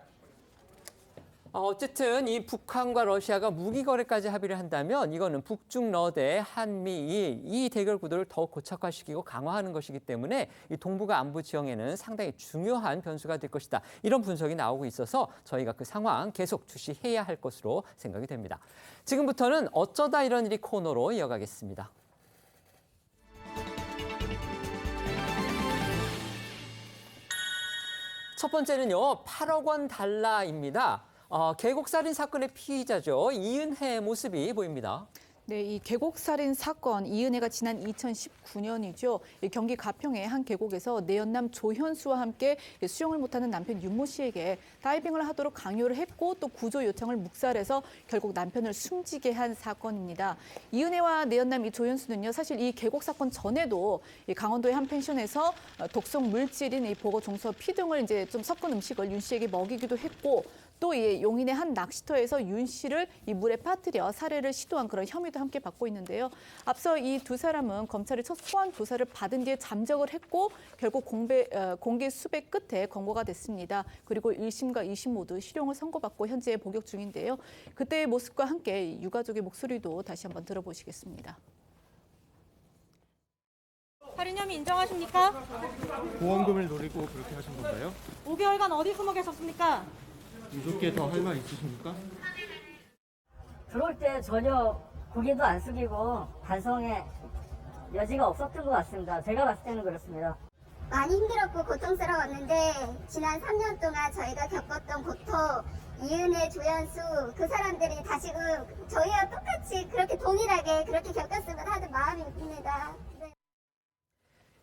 [SPEAKER 1] 어쨌든 이 북한과 러시아가 무기 거래까지 합의를 한다면 이거는 북중러대 한미일 이 대결 구도를 더욱 고착화시키고 강화하는 것이기 때문에 이 동북아 안보 지형에는 상당히 중요한 변수가 될 것이다. 이런 분석이 나오고 있어서 저희가 그 상황 계속 주시해야 할 것으로 생각이 됩니다. 지금부터는 어쩌다 이런 일이 코너로 이어가겠습니다. 첫 번째는요, 8억 원 달라입니다. 계곡살인 사건의 피의자죠. 이은혜의 모습이 보입니다.
[SPEAKER 2] 네, 이 계곡살인 사건, 이은혜가 지난 2019년이죠. 경기 가평의 한 계곡에서 내연남 조현수와 함께 수영을 못하는 남편 윤모 씨에게 다이빙을 하도록 강요를 했고 또 구조 요청을 묵살해서 결국 남편을 숨지게 한 사건입니다. 이은혜와 내연남 이 조현수는요, 사실 이 계곡 사건 전에도 이 강원도의 한 펜션에서 독성 물질인 이 보거 종소 피 등을 이제 좀 섞은 음식을 윤 씨에게 먹이기도 했고 또 이 용인의 한 낚시터에서 윤 씨를 이 물에 빠뜨려 살해를 시도한 그런 혐의도 함께 받고 있는데요. 앞서 이 두 사람은 검찰의 첫 소환 조사를 받은 뒤에 잠적을 했고 결국 공개 수배 끝에 검거가 됐습니다. 그리고 1심과 2심 모두 실형을 선고받고 현재 복역 중인데요. 그때의 모습과 함께 유가족의 목소리도 다시 한번 들어보시겠습니다.
[SPEAKER 8] 살인 혐의 인정하십니까?
[SPEAKER 9] 보험금을 노리고 그렇게 하신 건가요?
[SPEAKER 8] 5개월간 어디 숨어 계셨습니까?
[SPEAKER 9] 유족께 더 할 말 있으십니까?
[SPEAKER 15] 들어올 때 전혀 고개도 안 숙이고 반성의 여지가 없었던 것 같습니다. 제가 봤을 때는 그렇습니다.
[SPEAKER 21] 많이 힘들었고 고통스러웠는데 지난 3년 동안 저희가 겪었던 고통, 이은혜, 조현수 그 사람들이 다시금 저희와 똑같이 그렇게 동일하게 그렇게 겪었으면 하는 마음이 듭니다. 네.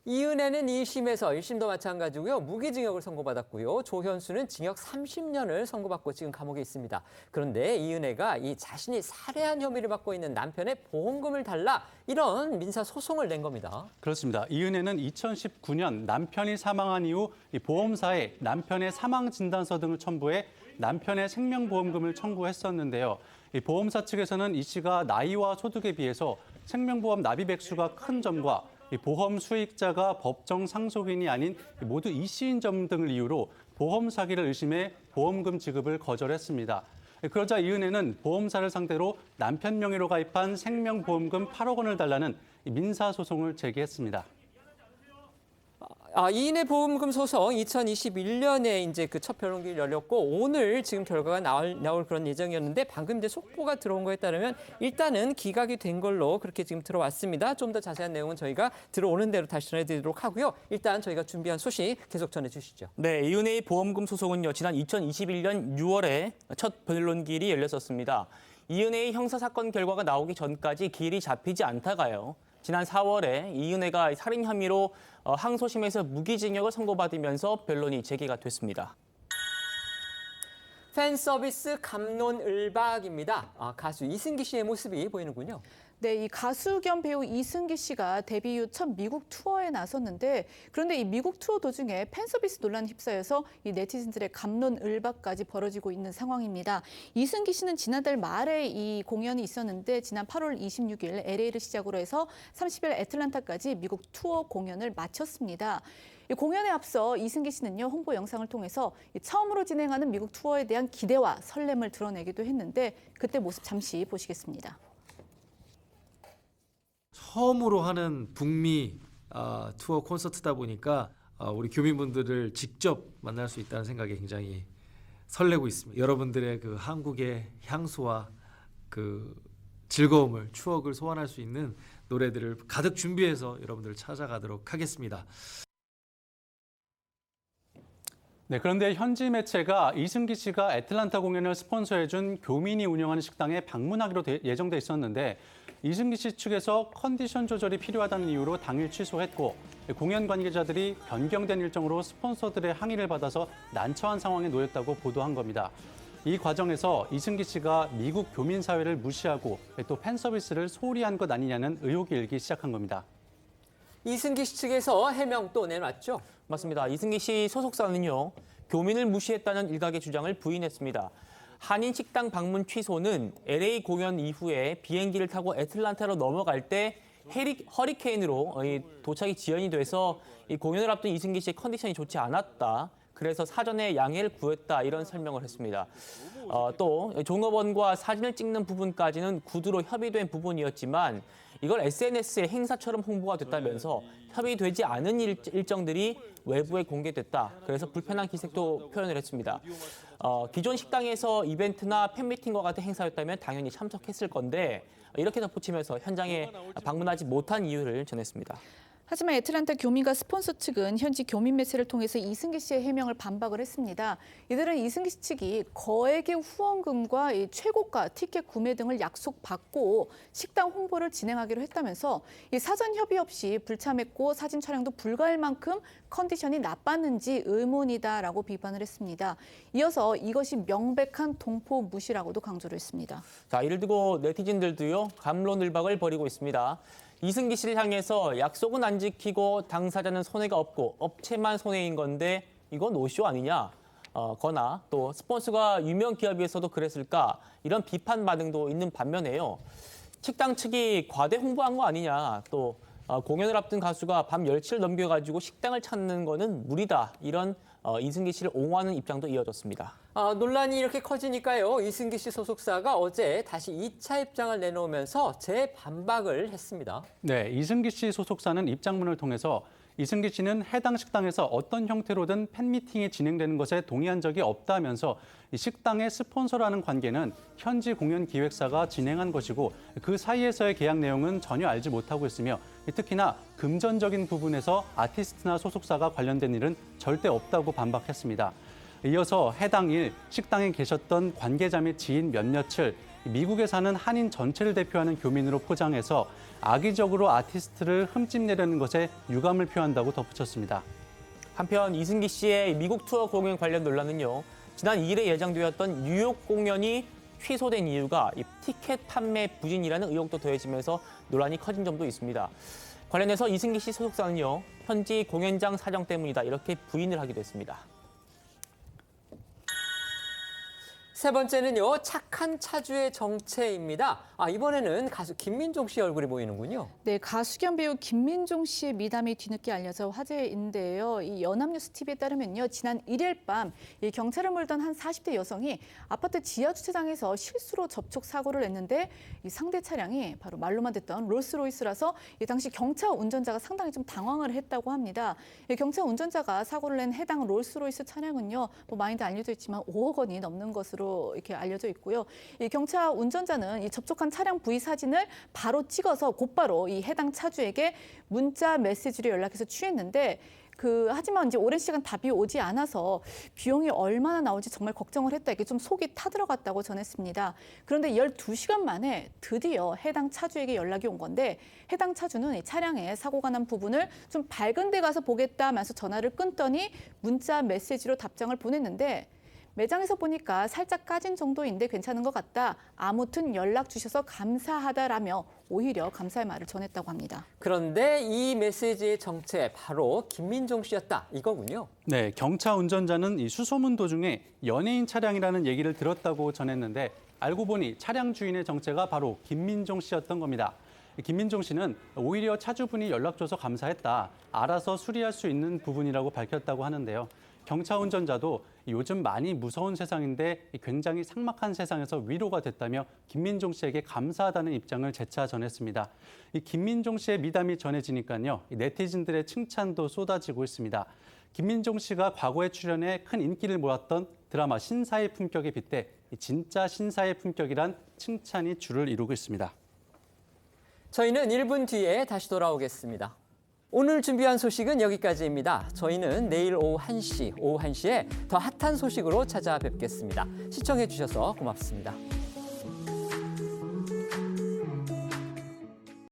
[SPEAKER 1] 이은혜는 2심에서 1심도 마찬가지고요. 무기징역을 선고받았고요. 조현수는 징역 30년을 선고받고 지금 감옥에 있습니다. 그런데 이은혜가 이 자신이 살해한 혐의를 받고 있는 남편의 보험금을 달라 이런 민사 소송을 낸 겁니다.
[SPEAKER 4] 그렇습니다. 이은혜는 2019년 남편이 사망한 이후 보험사에 남편의 사망 진단서 등을 첨부해 남편의 생명보험금을 청구했었는데요. 보험사 측에서는 이 씨가 나이와 소득에 비해서 생명보험 납입 액수가 큰 점과 보험 수익자가 법정 상속인이 아닌 모두 이 씨인 점 등을 이유로 보험 사기를 의심해 보험금 지급을 거절했습니다. 그러자 이은혜는 보험사를 상대로 남편 명의로 가입한 생명보험금 8억 원을 달라는 민사소송을 제기했습니다.
[SPEAKER 1] 이은혜 보험금 소송 2021년에 이제 그 첫 변론기를 열렸고 오늘 지금 결과가 나올 그런 예정이었는데 방금 이제 속보가 들어온 거에 따르면 일단은 기각이 된 걸로 그렇게 지금 들어왔습니다. 좀 더 자세한 내용은 저희가 들어오는 대로 다시 전해드리도록 하고요. 일단 저희가 준비한 소식 계속 전해주시죠.
[SPEAKER 3] 네, 이은혜의 보험금 소송은요. 지난 2021년 6월에 첫 변론기일이 열렸었습니다. 이은혜의 형사사건 결과가 나오기 전까지 기일이 잡히지 않다가요. 지난 4월에 이은혜가 살인 혐의로 항소심에서 무기징역을 선고받으면서 변론이 재개가 됐습니다.
[SPEAKER 1] 팬 서비스 감론을박입니다. 가수 이승기 씨의 모습이 보이는군요.
[SPEAKER 2] 네, 이 가수 겸 배우 이승기 씨가 데뷔 이후 첫 미국 투어에 나섰는데 그런데 이 미국 투어 도중에 팬서비스 논란에 휩싸여서 이 네티즌들의 갑론을박까지 벌어지고 있는 상황입니다. 이승기 씨는 지난달 말에 이 공연이 있었는데 지난 8월 26일 LA를 시작으로 해서 30일 애틀란타까지 미국 투어 공연을 마쳤습니다. 이 공연에 앞서 이승기 씨는요, 홍보 영상을 통해서 처음으로 진행하는 미국 투어에 대한 기대와 설렘을 드러내기도 했는데 그때 모습 잠시 보시겠습니다.
[SPEAKER 10] 처음으로 하는 북미 투어 콘서트다 보니까 우리 교민분들을 직접 만날 수 있다는 생각에 굉장히 설레고 있습니다. 여러분들의 그 한국의 향수와 그 즐거움을, 추억을 소환할 수 있는 노래들을 가득 준비해서 여러분들을 찾아가도록 하겠습니다.
[SPEAKER 4] 네, 그런데 현지 매체가 이승기 씨가 애틀란타 공연을 스폰서해준 교민이 운영하는 식당에 방문하기로 예정돼 있었는데 이승기 씨 측에서 컨디션 조절이 필요하다는 이유로 당일 취소했고 공연 관계자들이 변경된 일정으로 스폰서들의 항의를 받아서 난처한 상황에 놓였다고 보도한 겁니다. 이 과정에서 이승기 씨가 미국 교민 사회를 무시하고 또 팬 서비스를 소홀히 한 것 아니냐는 의혹이 일기 시작한 겁니다.
[SPEAKER 1] 이승기 씨 측에서 해명 또 내놨죠?
[SPEAKER 3] 맞습니다. 이승기 씨 소속사는요, 교민을 무시했다는 일각의 주장을 부인했습니다. 한인 식당 방문 취소는 LA 공연 이후에 비행기를 타고 애틀란타로 넘어갈 때 허리케인으로 도착이 지연이 돼서 이 공연을 앞둔 이승기 씨의 컨디션이 좋지 않았다. 그래서 사전에 양해를 구했다, 이런 설명을 했습니다. 또 종업원과 사진을 찍는 부분까지는 구두로 협의된 부분이었지만 이걸 SNS에 행사처럼 홍보가 됐다면서 협의되지 않은 일정들이 외부에 공개됐다. 그래서 불편한 기색도 표현을 했습니다. 기존 식당에서 이벤트나 팬미팅과 같은 행사였다면 당연히 참석했을 건데 이렇게 덧붙이면서 현장에 방문하지 못한 이유를 전했습니다.
[SPEAKER 2] 하지만 애틀란타 교민과 스폰서 측은 현지 교민 매체를 통해서 이승기 씨의 해명을 반박을 했습니다. 이들은 이승기 씨 측이 거액의 후원금과 최고가 티켓 구매 등을 약속받고 식당 홍보를 진행하기로 했다면서 이 사전 협의 없이 불참했고 사진 촬영도 불가할 만큼 컨디션이 나빴는지 의문이다라고 비판을 했습니다. 이어서 이것이 명백한 동포 무시라고도 강조를 했습니다.
[SPEAKER 3] 자, 이를 두고 네티즌들도요, 감론을박을 벌이고 있습니다. 이승기 씨를 향해서 약속은 안 지키고 당사자는 손해가 없고 업체만 손해인 건데 이건 노쇼 아니냐? 거나 또 스폰서가 유명 기업에서도 그랬을까? 이런 비판 반응도 있는 반면에요. 식당 측이 과대 홍보한 거 아니냐? 또 공연을 앞둔 가수가 밤 10시를 넘겨가지고 식당을 찾는 거는 무리다. 이런 이승기 씨를 옹호하는 입장도 이어졌습니다.
[SPEAKER 1] 논란이 이렇게 커지니까요. 이승기 씨 소속사가 어제 다시 2차 입장을 내놓으면서 재반박을 했습니다.
[SPEAKER 4] 네, 이승기 씨 소속사는 입장문을 통해서 이승기 씨는 해당 식당에서 어떤 형태로든 팬미팅이 진행되는 것에 동의한 적이 없다면서 이 식당의 스폰서라는 관계는 현지 공연 기획사가 진행한 것이고 그 사이에서의 계약 내용은 전혀 알지 못하고 있으며 특히나 금전적인 부분에서 아티스트나 소속사가 관련된 일은 절대 없다고 반박했습니다. 이어서 해당 일 식당에 계셨던 관계자 및 지인 몇몇을 미국에 사는 한인 전체를 대표하는 교민으로 포장해서 악의적으로 아티스트를 흠집내려는 것에 유감을 표한다고 덧붙였습니다.
[SPEAKER 3] 한편 이승기 씨의 미국 투어 공연 관련 논란은요, 지난 2일에 예정되었던 뉴욕 공연이 취소된 이유가 이 티켓 판매 부진이라는 의혹도 더해지면서 논란이 커진 점도 있습니다. 관련해서 이승기 씨 소속사는요, 현지 공연장 사정 때문이다, 이렇게 부인을 하기도 했습니다.
[SPEAKER 1] 세 번째는요, 착한 차주의 정체입니다. 이번에는 가수 김민종 씨 얼굴이 보이는군요.
[SPEAKER 2] 네, 가수 겸 배우 김민종 씨의 미담이 뒤늦게 알려져 화제인데요. 이 연합뉴스 TV에 따르면요, 지난 1일 밤 이 경찰을 몰던 한 40대 여성이 아파트 지하 주차장에서 실수로 접촉 사고를 냈는데 이 상대 차량이 바로 말로만 듣던 롤스로이스라서 이 당시 경차 운전자가 상당히 좀 당황을 했다고 합니다. 이 경차 운전자가 사고를 낸 해당 롤스로이스 차량은요, 많이들 알려져 있지만 5억 원이 넘는 것으로 이렇게 알려져 있고요. 이 경차 운전자는 이 접촉한 차량 부위 사진을 바로 찍어서 곧바로 이 해당 차주에게 문자 메시지로 연락해서 취했는데 하지만 이제 오랜 시간 답이 오지 않아서 비용이 얼마나 나올지 정말 걱정을 했다. 이게 좀 속이 타들어갔다고 전했습니다. 그런데 12시간 만에 드디어 해당 차주에게 연락이 온 건데 해당 차주는 이 차량에 사고가 난 부분을 좀 밝은 데 가서 보겠다면서 전화를 끊더니 문자 메시지로 답장을 보냈는데 매장에서 보니까 살짝 까진 정도인데 괜찮은 것 같다. 아무튼 연락 주셔서 감사하다라며 오히려 감사의 말을 전했다고 합니다.
[SPEAKER 1] 그런데 이 메시지의 정체 바로 김민종 씨였다 이거군요.
[SPEAKER 4] 네, 경차 운전자는 이 수소문 도중에 연예인 차량이라는 얘기를 들었다고 전했는데 알고 보니 차량 주인의 정체가 바로 김민종 씨였던 겁니다. 김민종 씨는 오히려 차주분이 연락 줘서 감사했다. 알아서 수리할 수 있는 부분이라고 밝혔다고 하는데요. 경차 운전자도 요즘 많이 무서운 세상인데 굉장히 삭막한 세상에서 위로가 됐다며 김민종 씨에게 감사하다는 입장을 재차 전했습니다. 이 김민종 씨의 미담이 전해지니까요. 네티즌들의 칭찬도 쏟아지고 있습니다. 김민종 씨가 과거에 출연해 큰 인기를 모았던 드라마 신사의 품격에 빗대 진짜 신사의 품격이란 칭찬이 줄을 이루고 있습니다.
[SPEAKER 1] 저희는 1분 뒤에 다시 돌아오겠습니다. 오늘 준비한 소식은 여기까지입니다. 저희는 내일 오후 1시에 더 핫한 소식으로 찾아뵙겠습니다. 시청해 주셔서 고맙습니다.